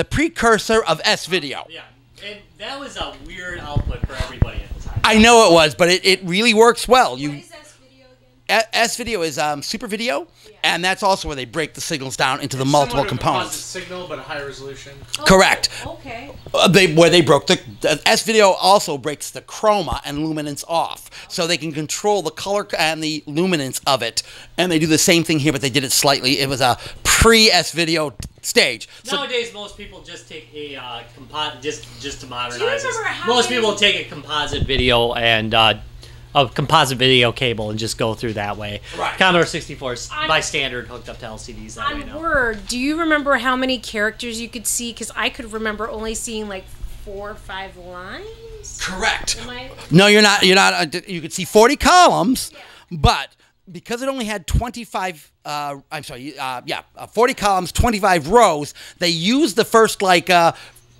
precursor of S-Video. Yeah, and that was a weird output for everybody at the time. I know it was, but it really works well. What is S-Video again? S-Video is Super Video, and that's also where they break the signals down into the multiple components. Signal, but high resolution. Correct. Okay. Where they broke the S-Video also breaks the chroma and luminance off, so they can control the color and the luminance of it. And they do the same thing here, but they did it slightly. It was a pre-S-Video stage. Nowadays, most people just take a composite, just to modernize. Do you remember how most many- people take a composite video and a composite video cable and just go through that way. Right. Commodore 64 is by standard hooked up to LCDs that way On now. Word, do you remember how many characters you could see? Because I could remember only seeing like 4 or 5 lines. Correct. Am I? No, you're not. You could see 40 columns, but because it only had 25. 40 columns, 25 rows. They used the first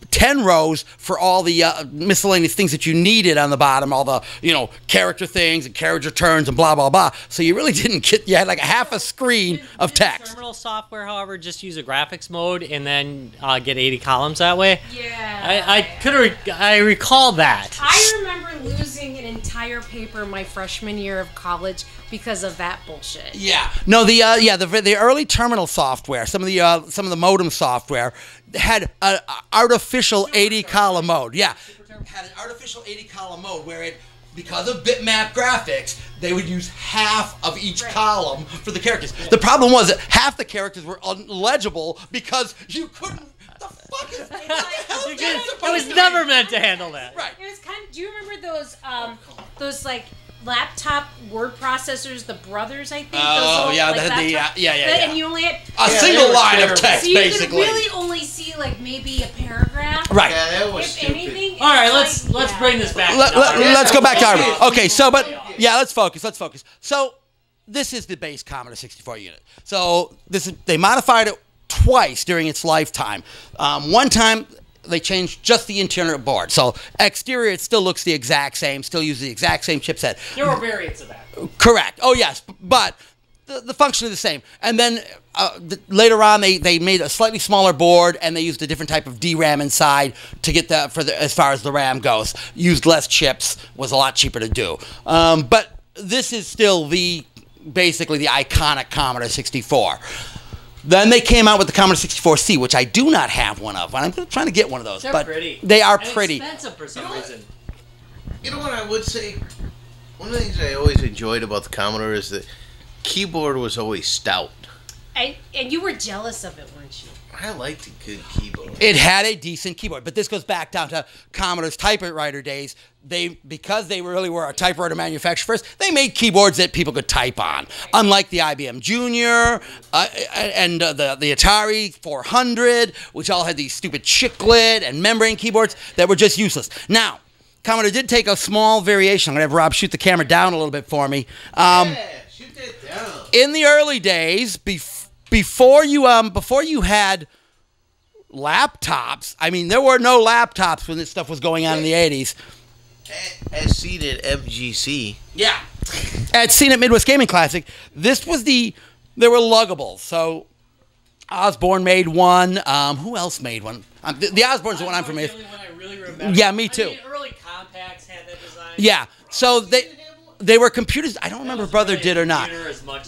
10 rows for all the miscellaneous things that you needed on the bottom, all the, character things and carriage returns and blah, blah, blah. So you really didn't get, you had like a half a screen of text. Terminal software, however, just use a graphics mode and then get 80 columns that way. Yeah. I recall that. I remember losing an entire paper my freshman year of college because of that bullshit. Yeah. No, the early terminal software, some of the modem software had an artificial 80-column mode. Yeah. Had an artificial 80-column mode where because of bitmap graphics, they would use half of each column for the characters. The problem was that half the characters were unlegible because you couldn't. The fuck is It was never meant to handle that. Right. It was kind of. Do you remember those like laptop word processors, the Brothers? I think. Oh, yeah, yeah. And you only had a single line of text, so you basically. could really only see like maybe a paragraph. Right. Yeah, that was If stupid. anything. All right, let's bring this back. Let's go back to our. Okay, so let's focus. So this is the base Commodore 64 unit. So they modified it twice during its lifetime. One time they changed just the interior board. So exterior, it still looks the exact same, still uses the exact same chipset. There were variants of that. Correct. Oh, yes, but the function is the same. And then later on, they made a slightly smaller board, and they used a different type of DRAM inside to get as far as the RAM goes. Used less chips, was a lot cheaper to do. But this is still basically the iconic Commodore 64. Then they came out with the Commodore 64C, which I do not have one of. I'm trying to get one of those. They're but pretty. They are and pretty. Expensive for some reason. You know what I would say? One of the things I always enjoyed about the Commodore is the keyboard was always stout. And you were jealous of it, weren't you? I liked a good keyboard. It had a decent keyboard, but this goes back down to Commodore's typewriter days. Because they really were a typewriter manufacturer first, they made keyboards that people could type on. Unlike the IBM Junior and the Atari 400, which all had these stupid chiclet and membrane keyboards that were just useless. Now, Commodore did take a small variation. I'm going to have Rob shoot the camera down a little bit for me. Yeah, shoot that down. In the early days, before you had laptops, I mean, there were no laptops when this stuff was going on in the 80s. As seen at MGC. Yeah. At seen at Midwest Gaming Classic, there were luggables. So Osborne made one. Who else made one? The Osborne's the one I'm familiar with. The only one I really remember. Yeah, me too. I mean, early compacts had that design. Yeah. So they were computers. I don't remember if Brother did or not.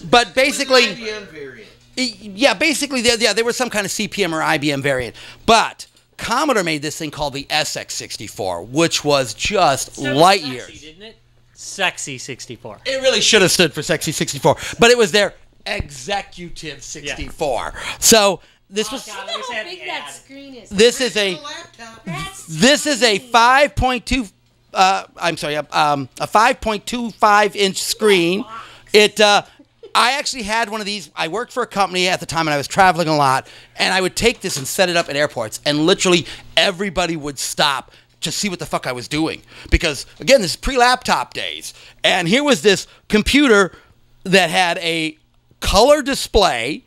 But basically, IBM variant. yeah, basically, they were some kind of CPM or IBM variant. But Commodore made this thing called the SX64, which was just light years. Sexy, didn't it? Sexy 64. It really should have stood for Sexy 64, but it was their Executive 64. Yeah. So this was. God, I wish I How had big the that ad. screen is. This is a. This is a 5.2. I'm sorry, a 5.25 inch screen. It. I actually had one of these. I worked for a company at the time, and I was traveling a lot. And I would take this and set it up at airports, and literally everybody would stop to see what the fuck I was doing. Because again, this is pre-laptop days, and here was this computer that had a color display,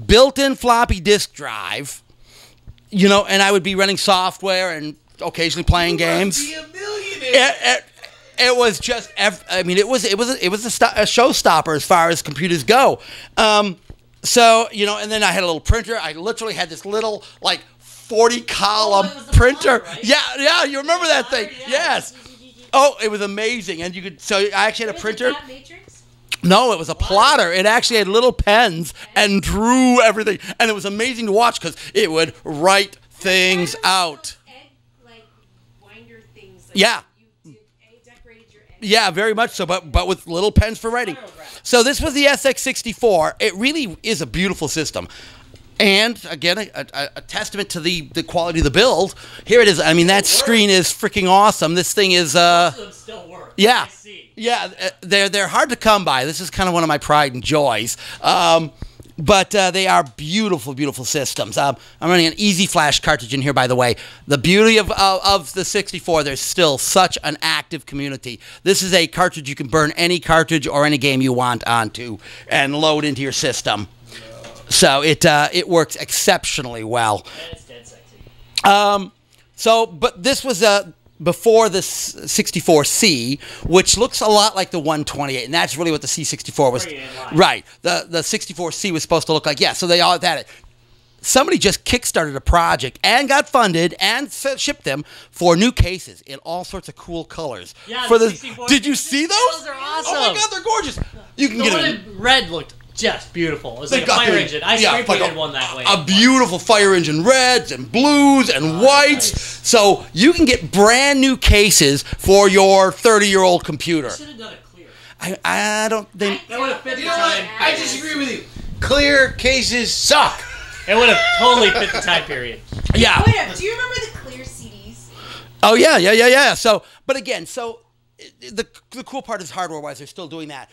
built-in floppy disk drive, and I would be running software and occasionally playing games. Be a millionaire. It was just, I mean, it was a showstopper as far as computers go. So, and then I had a little printer. I literally had this little, 40-column printer. plotter, right? Yeah, you remember that thing. Yes. Oh, it was amazing. And I actually had a printer. Matrix? No, it was a plotter. It actually had little pens and drew everything. And it was amazing to watch because it would write things out. Winder things. Yeah. Decorated your egg. Yeah, very much so, but with little pens for writing. So this was the SX64. It really is a beautiful system. And, again, a testament to the quality of the build. Here it is. I mean, that screen is freaking awesome. This thing is... Most of them still work. Yeah. I see. Yeah, they're hard to come by. This is kind of one of my pride and joys. But they are beautiful, beautiful systems. I'm running an Easy Flash cartridge in here, by the way. The beauty of the 64, there's still such an active community. This is a cartridge you can burn any cartridge or any game you want onto and load into your system. So it works exceptionally well. And it's dead sexy. So, but this was before the 64C, which looks a lot like the 128, and that's really what the C64 was. Right. The 64C was supposed to look like. Yeah, so they all had it. Somebody just kickstarted a project and got funded and shipped them for new cases in all sorts of cool colors. Yeah, for the 64. Did you see those? Those are awesome. Oh my God, they're gorgeous. You can The get one them. in red looked just beautiful. It was like a got fire engine. I spray like painted one that way. A beautiful fire engine, reds and blues and whites. Nice. So you can get brand new cases for your 30-year-old computer. Should have done it clear. I don't think. That would have fit the You know what? time. I disagree with you. Clear cases suck. It would have totally fit the time period. Yeah. Wait up, do you remember the clear CDs? Oh yeah. So, but again, the cool part is hardware-wise, they're still doing that.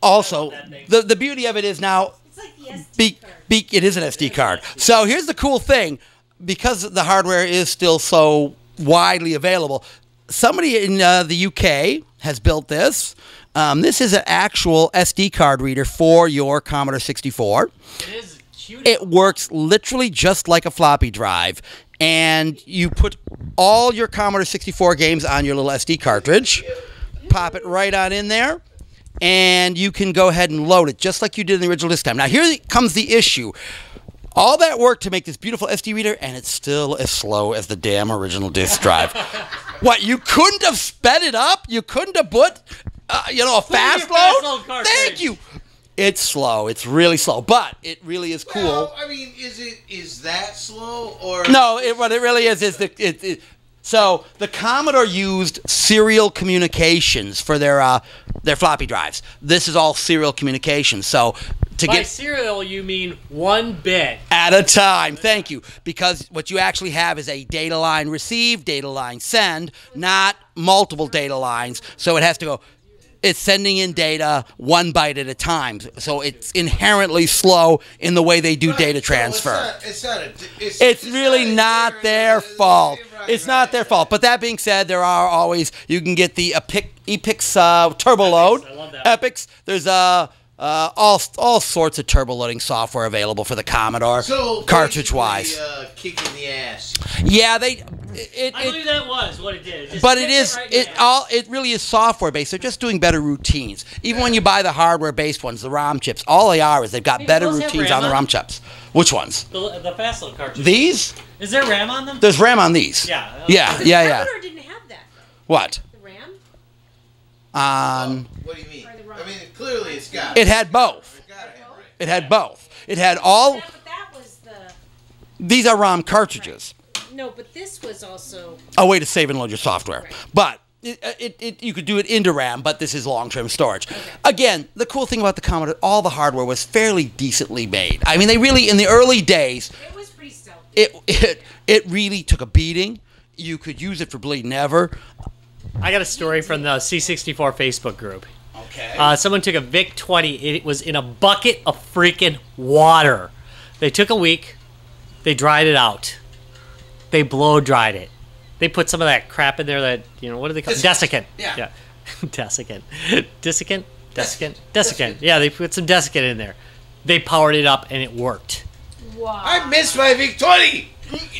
Also, the beauty of it is now. It's like the SD card. It is an SD card. So here's the cool thing, because the hardware is still so widely available. Somebody in the UK has built this. This is an actual SD card reader for your Commodore 64. It is huge. It works literally just like a floppy drive. And you put all your Commodore 64 games on your little SD cartridge, pop it right on in there, and you can go ahead and load it just like you did in the original disk time. Now, here comes the issue. All that work to make this beautiful SD reader, and it's still as slow as the damn original disk drive. What, you couldn't have sped it up? You couldn't have put, a fast load? Thank you. It's slow. It's really slow, but it really is cool. Well, I mean, is that slow or No? What it really is so the Commodore used serial communications for their floppy drives. This is all serial communications. So By serial, you mean 1 bit at a time. Thank you. Because what you actually have is a data line receive, data line send, not multiple data lines. So it has to go. It's sending in data 1 byte at a time. So it's inherently slow in the way they do data transfer. It's really not their fault. It's not their fault. But that being said, there are always, you can get the Epix turbo load. I love that. Epix. There's all sorts of turbo loading software available for the Commodore, cartridge-wise. Kick in the ass. Yeah, I believe that was what it did. But it really is software based. They're just doing better routines. Even when you buy the hardware based ones, the ROM chips, all they are is they've got better those have routines RAM on the on ROM chips. Which ones? The fast load cartridge. These? Is there RAM on them? There's RAM on these. Yeah. Yeah. Commodore didn't have that. What? The RAM? What do you mean? I mean, clearly it's got. It had both. It had both. It had all. Yeah, but that was the. These are ROM cartridges. No, but this was also. A way to save and load your software. But you could do it into RAM, but this is long-term storage. Okay. Again, the cool thing about the Commodore, all the hardware was fairly decently made. I mean, they really, in the early days, It was pretty stealthy. it really took a beating. You could use it for bleeding ever. I got a story from the C64 Facebook group. Okay. Someone took a VIC-20. It was in a bucket of freaking water. They took a week. They dried it out. They blow-dried it. They put some of that crap in there that, what do they call it? Desiccant. Yeah. Desiccant. Desiccant. Yeah, they put some desiccant in there. They powered it up, and it worked. Wow. I missed my VIC-20.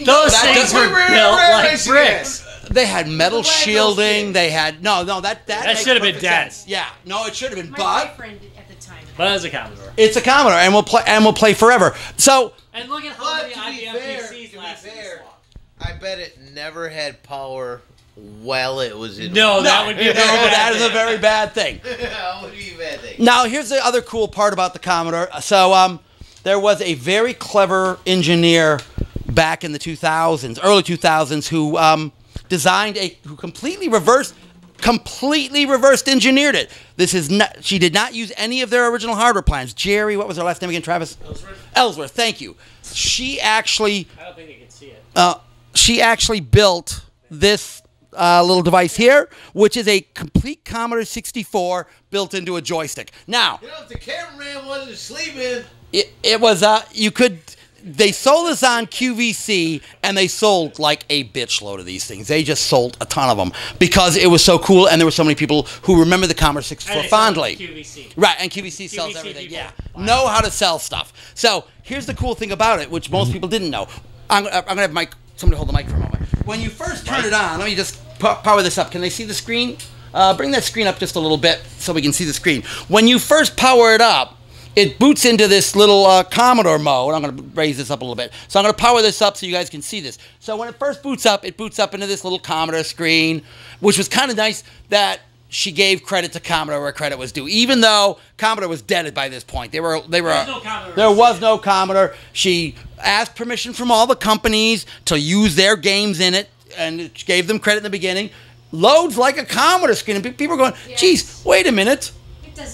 Those things were built like bricks. They had metal shielding. They had that should have been dead. Yeah, no, it should have been. My boyfriend at the time. But it was a Commodore. It's a Commodore, and we'll play forever. So. And look at how many IBM PCs lasted this long. I bet it never had power while it was in. No, that would be a very bad that thing. is a very bad thing. That would be a bad thing. Now, here's the other cool part about the Commodore. So, there was a very clever engineer back in the 2000s, early 2000s, who designed who completely reversed engineered it. She did not use any of their original hardware plans. Jerry, what was her last name again? Travis? Ellsworth, thank you. She actually. I don't think you can see it. She actually built this little device here, which is a complete Commodore 64 built into a joystick. Now, if the cameraman wasn't sleeping, it was they sold this on QVC, and they sold like a bitch load of these things. They just sold a ton of them because it was so cool, and there were so many people who remember the Commodore 64 fondly. QVC. Right, and QVC sells everything. Yeah, know how to sell stuff. So here's the cool thing about it, which most people didn't know. I'm gonna have my somebody hold the mic for a moment. When you first turn it on, let me just power this up. Can they see the screen? Bring that screen up just a little bit so we can see the screen. When you first power it up, it boots into this little Commodore mode. I'm going to raise this up a little bit. So I'm going to power this up so you guys can see this. So when it first boots up, it boots up into this little Commodore screen, which was kind of nice that she gave credit to Commodore where credit was due. Even though Commodore was dead by this point. There was no Commodore. She asked permission from all the companies to use their games in it, and gave them credit in the beginning. Loads like a Commodore screen, and people are going, geez, wait a minute.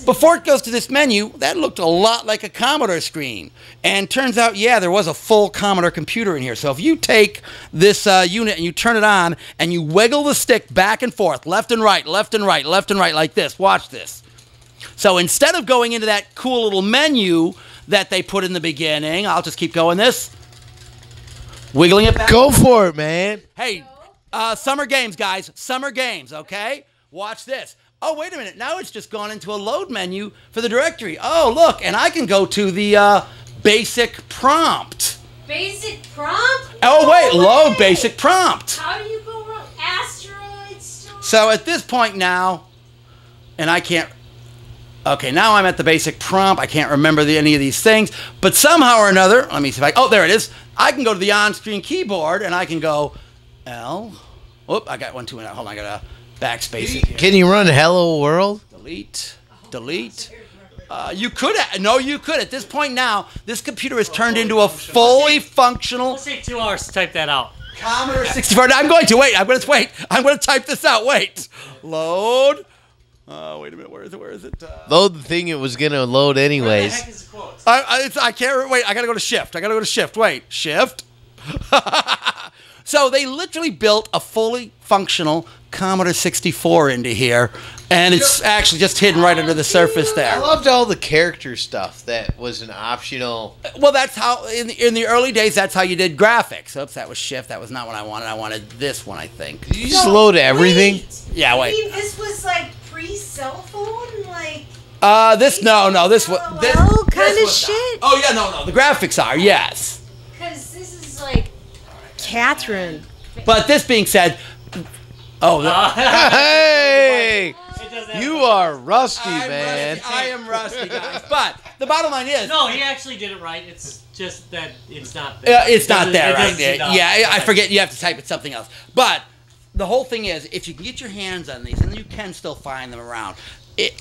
Before it goes to this menu, that looked a lot like a Commodore screen. And turns out, yeah, there was a full Commodore computer in here. So if you take this unit and you turn it on and you wiggle the stick back and forth, left and right, left and right, left and right, like this, watch this. So instead of going into that cool little menu that they put in the beginning, I'll just keep going this. Wiggling it back. Go for it, man. Hey, summer games, guys. Summer games, okay? Watch this. Oh, wait a minute. Now it's just gone into a load menu for the directory. Oh, look. And I can go to the basic prompt. Basic prompt? Oh, wait. Load basic prompt. How do you go wrong? Asteroids? So at this point now, and I can't... Okay, now I'm at the basic prompt. I can't remember any of these things. But somehow or another... Let me see if I... Oh, there it is. I can go to the on-screen keyboard, and I can go L... Whoop, I got one too. Hold on, I got to... Backspace it. Can you run Hello World? Delete. You could. No, you could. At this point now, this computer has turned into a fully functional. It'll take 2 hours to type that out. Commodore 64. I'm going to wait. I'm going to type this out. Wait. Load. Wait a minute. Where is it? Load the thing it was gonna load anyways. Where the heck is the quote? I can't wait. I gotta go to shift. Wait. Shift. So they literally built a fully functional Commodore 64 into here, and it's actually just hidden right under the surface there. I loved all the character stuff that was an optional. Well, that's how, in the early days, that's how you did graphics. Oops, that was shift. That was not what I wanted. I wanted this one, I think. Did you just load everything? Yeah, wait. I mean, this was like pre-cell phone? Like... This kind of shit? Oh, yeah, no. The graphics are, yes. Because this is like... Catherine. But this being said... Oh, hey! You are rusty, man. I am rusty, guys. But the bottom line is... No, he actually did it right. It's just that it's not there. It's not there, right? Yeah, I forget. You have to type it something else. But the whole thing is, if you can get your hands on these, and you can still find them around,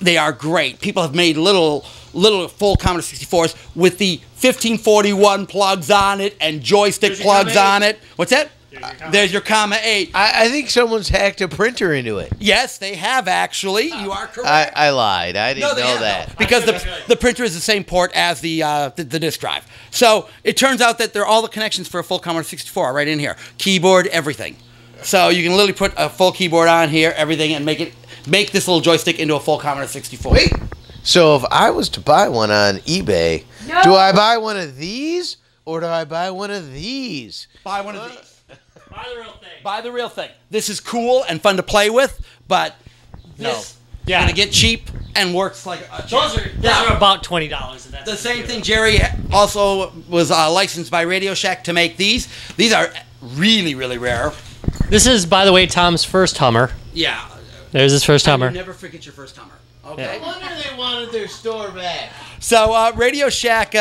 they are great. People have made little full Commodore 64s with the 1541 plugs on it and joystick plugs on it. What's that? There's your comma 8. I think someone's hacked a printer into it. Yes, they have actually. You are correct. I lied. I didn't know that. No. Because the printer is the same port as the disk drive. So it turns out that all the connections for a full Commodore 64 are right in here. Keyboard, everything. So you can literally put a full keyboard on here, everything, and make this little joystick into a full Commodore 64. Wait. So if I was to buy one on eBay, do I buy one of these or do I buy one of these? Buy one of these. Buy the real thing. Buy the real thing. This is cool and fun to play with, but this is going to get cheap and works like a Those are about $20. That's the same thing. Jerry also was licensed by Radio Shack to make these. These are really, really rare. This is, by the way, Tom's first Hummer. Yeah. There's his first Hummer. Never forget your first Hummer. Okay. I wonder if they wanted their store back. So Radio Shack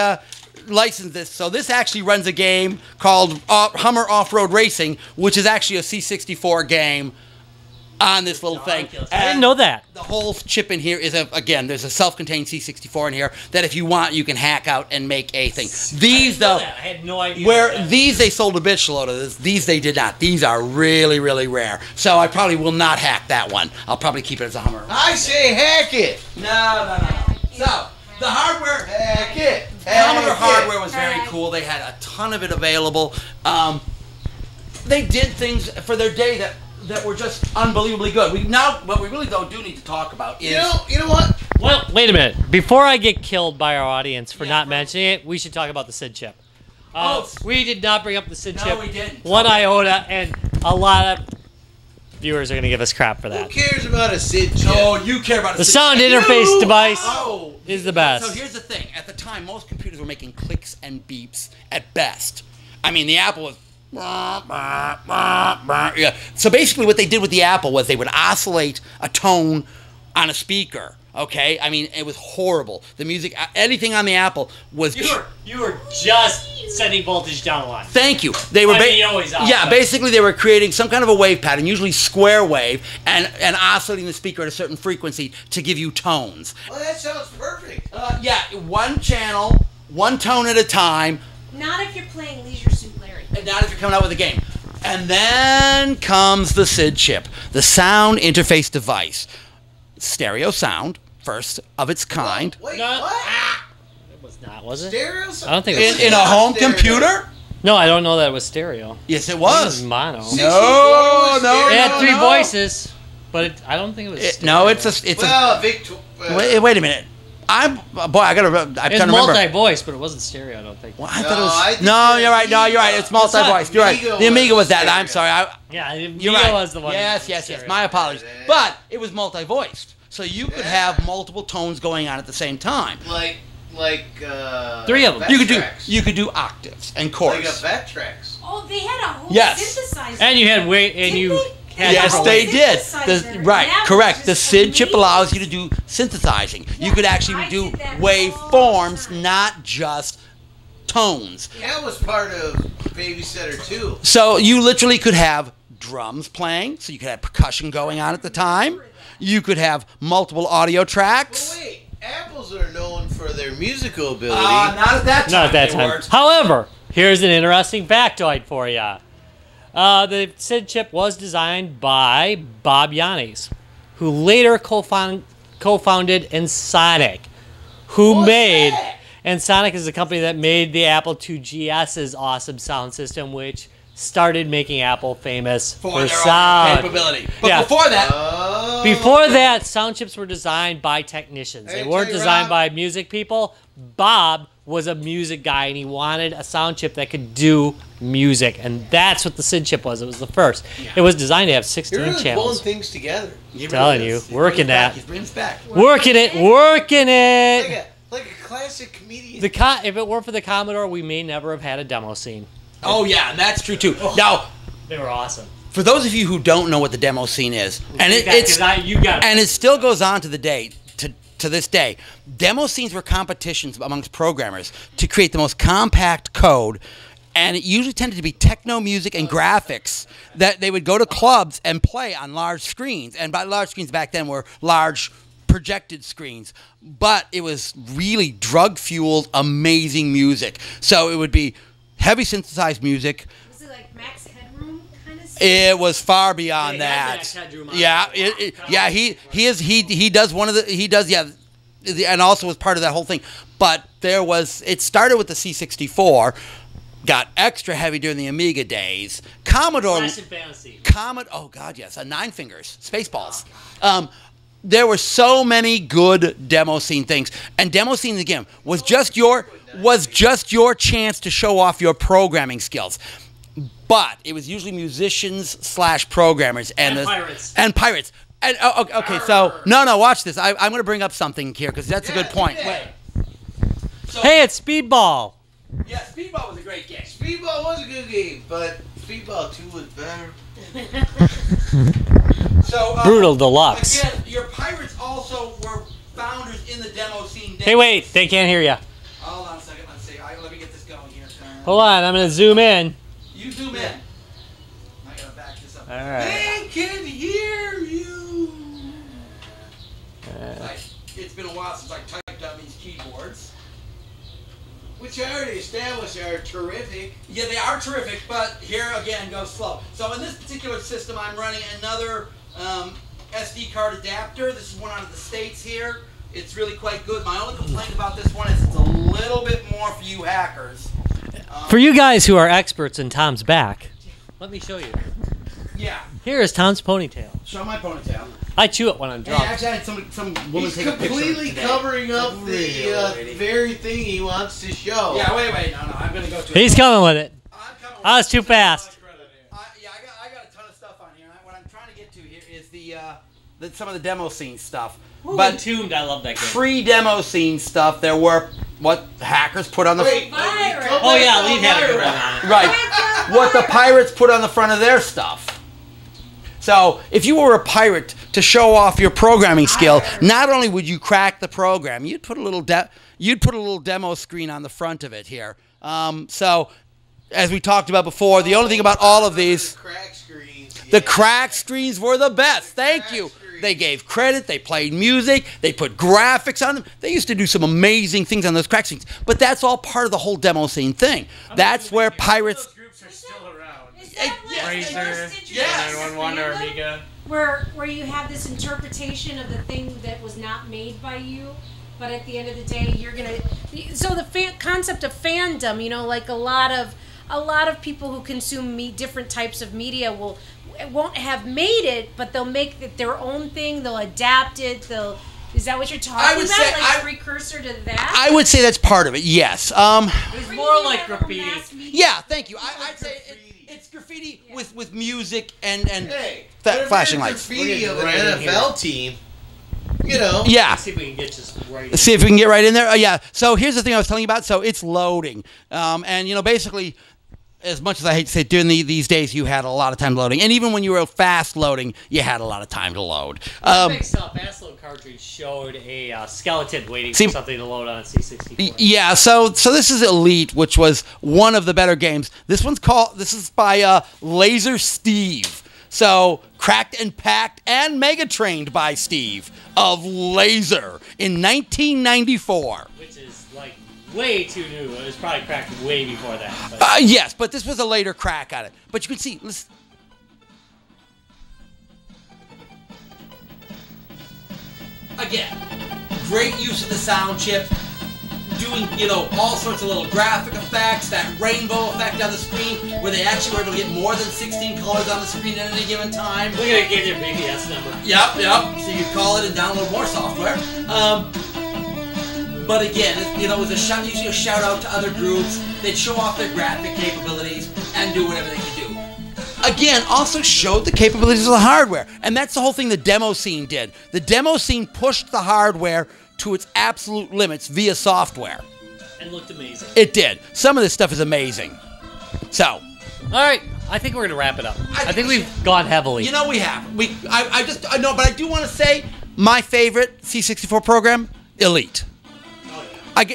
licensed this. So this actually runs a game called Hummer Off-Road Racing, which is actually a C64 game on this little thing. I didn't know that. The whole chip in here is, again, there's a self-contained C64 in here that if you want, you can hack out and make a thing. These, though, I had no idea. These they sold a bitchload of this. These they did not. These are really, really rare. So I probably will not hack that one. I'll probably keep it as a Hummer. I say hack it. No. So, the hardware... Hack it. Commodore hardware was very cool. They had a ton of it available. They did things for their day that were just unbelievably good. What we really do need to talk about is... You know what? Well, wait a minute. Before I get killed by our audience for not mentioning it, we should talk about the SID chip. We did not bring up the SID chip. No, we didn't. One iota, and a lot of viewers are going to give us crap for that. Who cares about a SID chip? Oh, you care about the sound interface device is the best. So here's the thing. At the time, most computers were making clicks and beeps at best. I mean, the Apple was Yeah. So basically what they did with the Apple was they would oscillate a tone on a speaker. Okay, I mean, it was horrible. The music, anything on the Apple was. You were just sending voltage down a line. Thank you. They were. Basically, they were creating some kind of a wave pattern, usually square wave, and oscillating the speaker at a certain frequency to give you tones. Well, that sounds perfect. Yeah, one channel, one tone at a time. Not if you're playing Leisure Suit Larry. And not if you're coming out with a game. And then comes the SID chip, the sound interface device, stereo sound. First of its kind. Wait, No. what? It was not, was it? Stereo? I don't think it was In a home computer? No, I don't know that it was stereo. Yes, it It was. was mono. No, It had no, three no. voices, but I don't think it was stereo. No, it's a. Well, Victor. Wait a minute. I'm a boy. I'm It trying was to remember. multi-voice, but it wasn't stereo, I don't think. Well, I thought No, it was. I think No, the you're right. No, you're right. It's multi-voice. You're right. Amiga The Amiga was was that. stereo. I'm sorry. Yeah, You're Neo right. was the one. Yes. stereo. My apologies. But it was multi-voiced, so you could have multiple tones going on at the same time. Like Three of them. You could do octaves and chorus. Like a Vectrex. Oh, they had a whole Yes. synthesizer. And you had Yes, Yeah, they the did. synthesizer. Right, That was correct. The just SID chip amazing. allows you to do synthesizing. You could actually I do did that waveforms, all the time. not just tones. That was part of Babysitter 2. So you literally could have drums playing, so you could have percussion going on at the time. You could have multiple audio tracks. But wait, Apples are known for their musical ability. Not at that time. Not at that they time. weren't. However, here's an interesting factoid for you. The SID chip was designed by Bob Yannis, who later co-founded Ensoniq, Ensoniq is the company that made the Apple II GS's awesome sound system, which started making Apple famous for their sound capability. But Yeah. before that, sound chips were designed by technicians. Hey, They weren't tell you, designed Rob. by music people. Bob was a music guy, and he wanted a sound chip that could do music, and that's what the SID chip was. It was the first. It was designed to have 16 You're really pulling channels. things together. Telling you, working that. He brings back. Working it. Like a classic comedian. If it weren't for the Commodore, we may never have had a demo scene. Oh yeah, and that's true too. Now, They were awesome. for those of you who don't know what the demo scene is, and it still goes on to the day to this day, demo scenes were competitions amongst programmers to create the most compact code, and it usually tended to be techno music and graphics that they would go to clubs and play on large screens, and by large screens back then were large projected screens, but it was really drug-fueled, amazing music. So it would be heavy synthesized music. Was it like Max Headroom kind of stuff? It was far beyond Yeah, he had that. Max Headroom on Yeah, he does one of the and also was part of that whole thing. But it started with the C64, got extra heavy during the Amiga days. Commodore, Flash and Fantasy. oh God, yes, Nine Fingers, Spaceballs. There were so many good demo scene things, and demo scenes again was just your chance to show off your programming skills. But it was usually musicians / programmers And pirates. And pirates. And okay, so no, watch this. I'm going to bring up something here because that's a good point. Yeah. So, Hey, it's Speedball. yeah, Speedball was a great game. Speedball was a good game, but Speedball 2 was better. So Brutal Deluxe. Again, your pirates also were founders in the demo scene. Hey, wait, they can't hear you. Hold on a second. Let's see. Let me get this going here. Hold on, I'm going to zoom in. You zoom in. I gotta back this up. All right. They can hear you. It's been a while since I typed on these keyboards. Which I already established are terrific. Yeah, they are terrific, but here again goes slow. So in this particular system, I'm running another SD card adapter. This is one out of the States here. It's really quite good. My only complaint about this one is it's a little bit more for you hackers. For you guys who are experts in Tom's back, let me show you. Yeah, Here is Tom's ponytail. show my ponytail. I chew it when I'm Hey, drunk. actually, I had some woman He's take a picture completely today. covering up the very thing he wants to show. Yeah, wait, no, I'm gonna go to it. He's coming with it. I'm coming I was too fast. I got a ton of stuff on here. What I'm trying to get to here is some of the demo scene stuff. But But Tuned, I love that game. pre-demo scene stuff, there were what hackers put on the Wait, Virus. come Oh back yeah, to Lead had a good Elvira. one on it. right. It's a what the pirates put on the front of their stuff. So if you were a pirate to show off your programming skill, not only would you crack the program, you'd put a little demo screen on the front of it here. So as we talked about before, the only thing about all of these, the crack screens were the best. Thank you. They gave credit. They played music. They put graphics on them. They used to do some amazing things on those crack screens. But that's all part of the whole demo scene thing. That's where pirates. Those groups are still around. Razer, yes. 911 or Amiga. Where you have this interpretation of the thing that was not made by you, but at the end of the day, you're gonna. So the concept of fandom, you know, like a lot of people who consume different types of media won't have made it, but they'll make it their own thing. They'll adapt it. Is that what you're talking about? Say, like a precursor to that? I would say that's part of it. Yes. It's more like graffiti. Yeah. Thank you. I'd say it's graffiti with music and flashing lights. Graffiti of an NFL team. You know. Yeah. Let's see if we can get just right in. See if we can get right in there. Yeah. So here's the thing I was telling you about. So it's loading, and you know, basically, as much as I hate to say it, during these days, you had a lot of time loading. And even when you were fast loading, you had a lot of time to load. Fast load cartridge showed a skeleton waiting for something to load on a C64. Yeah, so this is Elite, which was one of the better games. This is by Laser Steve. So, cracked and packed and mega trained by Steve of Laser in 1994. Which is like way too new. It was probably cracked way before that. But. Yes, but this was a later crack on it. But you can see, listen. Again, great use of the sound chip, doing, you know, all sorts of little graphic effects, that rainbow effect on the screen, where they actually were able to get more than 16 colors on the screen at any given time. Look at it, give your BBS number. Yep. So you could call it and download more software. But again, you know, it was usually a shout out to other groups. They'd show off their graphic capabilities and do whatever they could do. Again, also showed the capabilities of the hardware. And that's the whole thing the demo scene did. The demo scene pushed the hardware to its absolute limits via software. And looked amazing. It did. Some of this stuff is amazing. So. All right. I think we're going to wrap it up. I think we've gone heavily. You know, we have. I know, but I do want to say my favorite C64 program, Elite.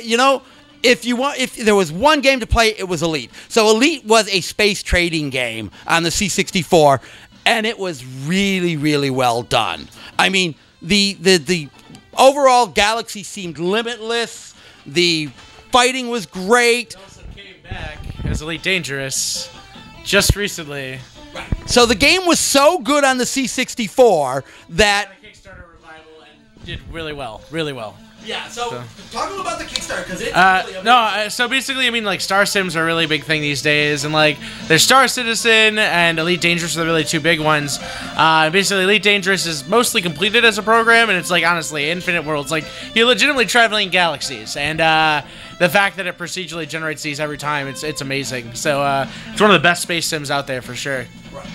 You know, if there was one game to play, it was Elite. So Elite was a space trading game on the C64, and it was really, really well done. I mean, the overall galaxy seemed limitless. The fighting was great. It also came back as Elite Dangerous just recently. Right. So the game was so good on the C64 that a Kickstarter revival and did really well, really well. Yeah, so talking about the Kickstarter, because it's really amazing. So basically, I mean, like, Star Sims are a really big thing these days, and, like, there's Star Citizen and Elite Dangerous are the really two big ones. Basically, Elite Dangerous is mostly completed as a program, and it's, like, honestly, infinite worlds. Like, you're legitimately traveling galaxies, and the fact that it procedurally generates these every time, it's amazing. So it's one of the best space sims out there, for sure. Right.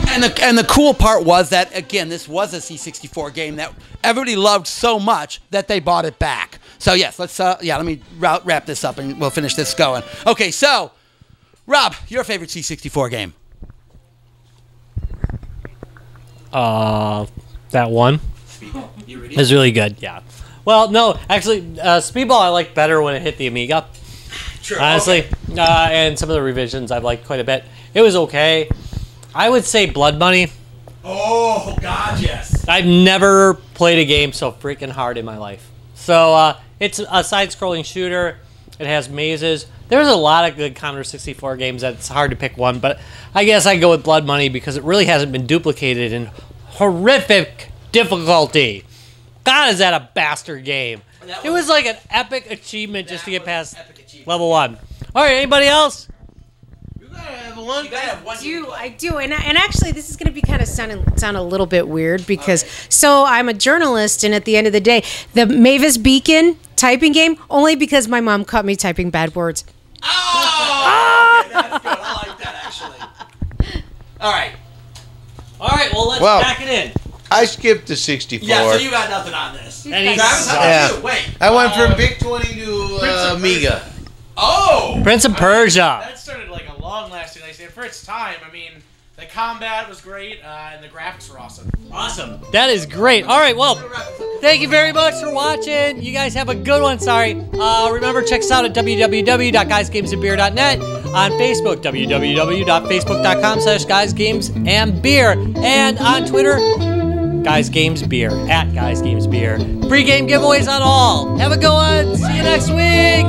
And the cool part was that, again, this was a C64 game that everybody loved so much that they bought it back. So, yes, let's, let me wrap this up and we'll finish this going. Okay, so, Rob, your favorite C64 game? That one Speedball. You ready? is really good, yeah. Well, no, actually, Speedball I like better when it hit the Amiga. Sure. Honestly, Okay. and some of the revisions I've liked quite a bit. It was okay. I would say Blood Money. Oh, God, yes. I've never played a game so freaking hard in my life. So it's a side-scrolling shooter. It has mazes. There's a lot of good Commodore 64 games that it's hard to pick one, but I guess I go with Blood Money because it really hasn't been duplicated in horrific difficulty. God, is that a bastard game? It was like an epic achievement just to get past level 1. All right, anybody else? I do, and actually, this is going to be kind of sound a little bit weird because so I'm a journalist, and at the end of the day, the Mavis Beacon typing game only because my mom caught me typing bad words. Oh, okay, that's good. I like that actually. All right, well let's back it in. I skipped the 64. Yeah, so you got nothing on this. And Travis, how about you? Wait. I went from Big 20 to Amiga. Oh! Prince of Persia. That started like a long-lasting. for its time, I mean, the combat was great, and the graphics were awesome. Awesome. That is great. All right, well, thank you very much for watching. You guys have a good one. Sorry. Remember, check us out at www.guysgamesandbeer.net, on Facebook, www.facebook.com/guysgamesandbeer, and on Twitter, guysgamesbeer, at guysgamesbeer. Free game giveaways on all. Have a good one. See you next week.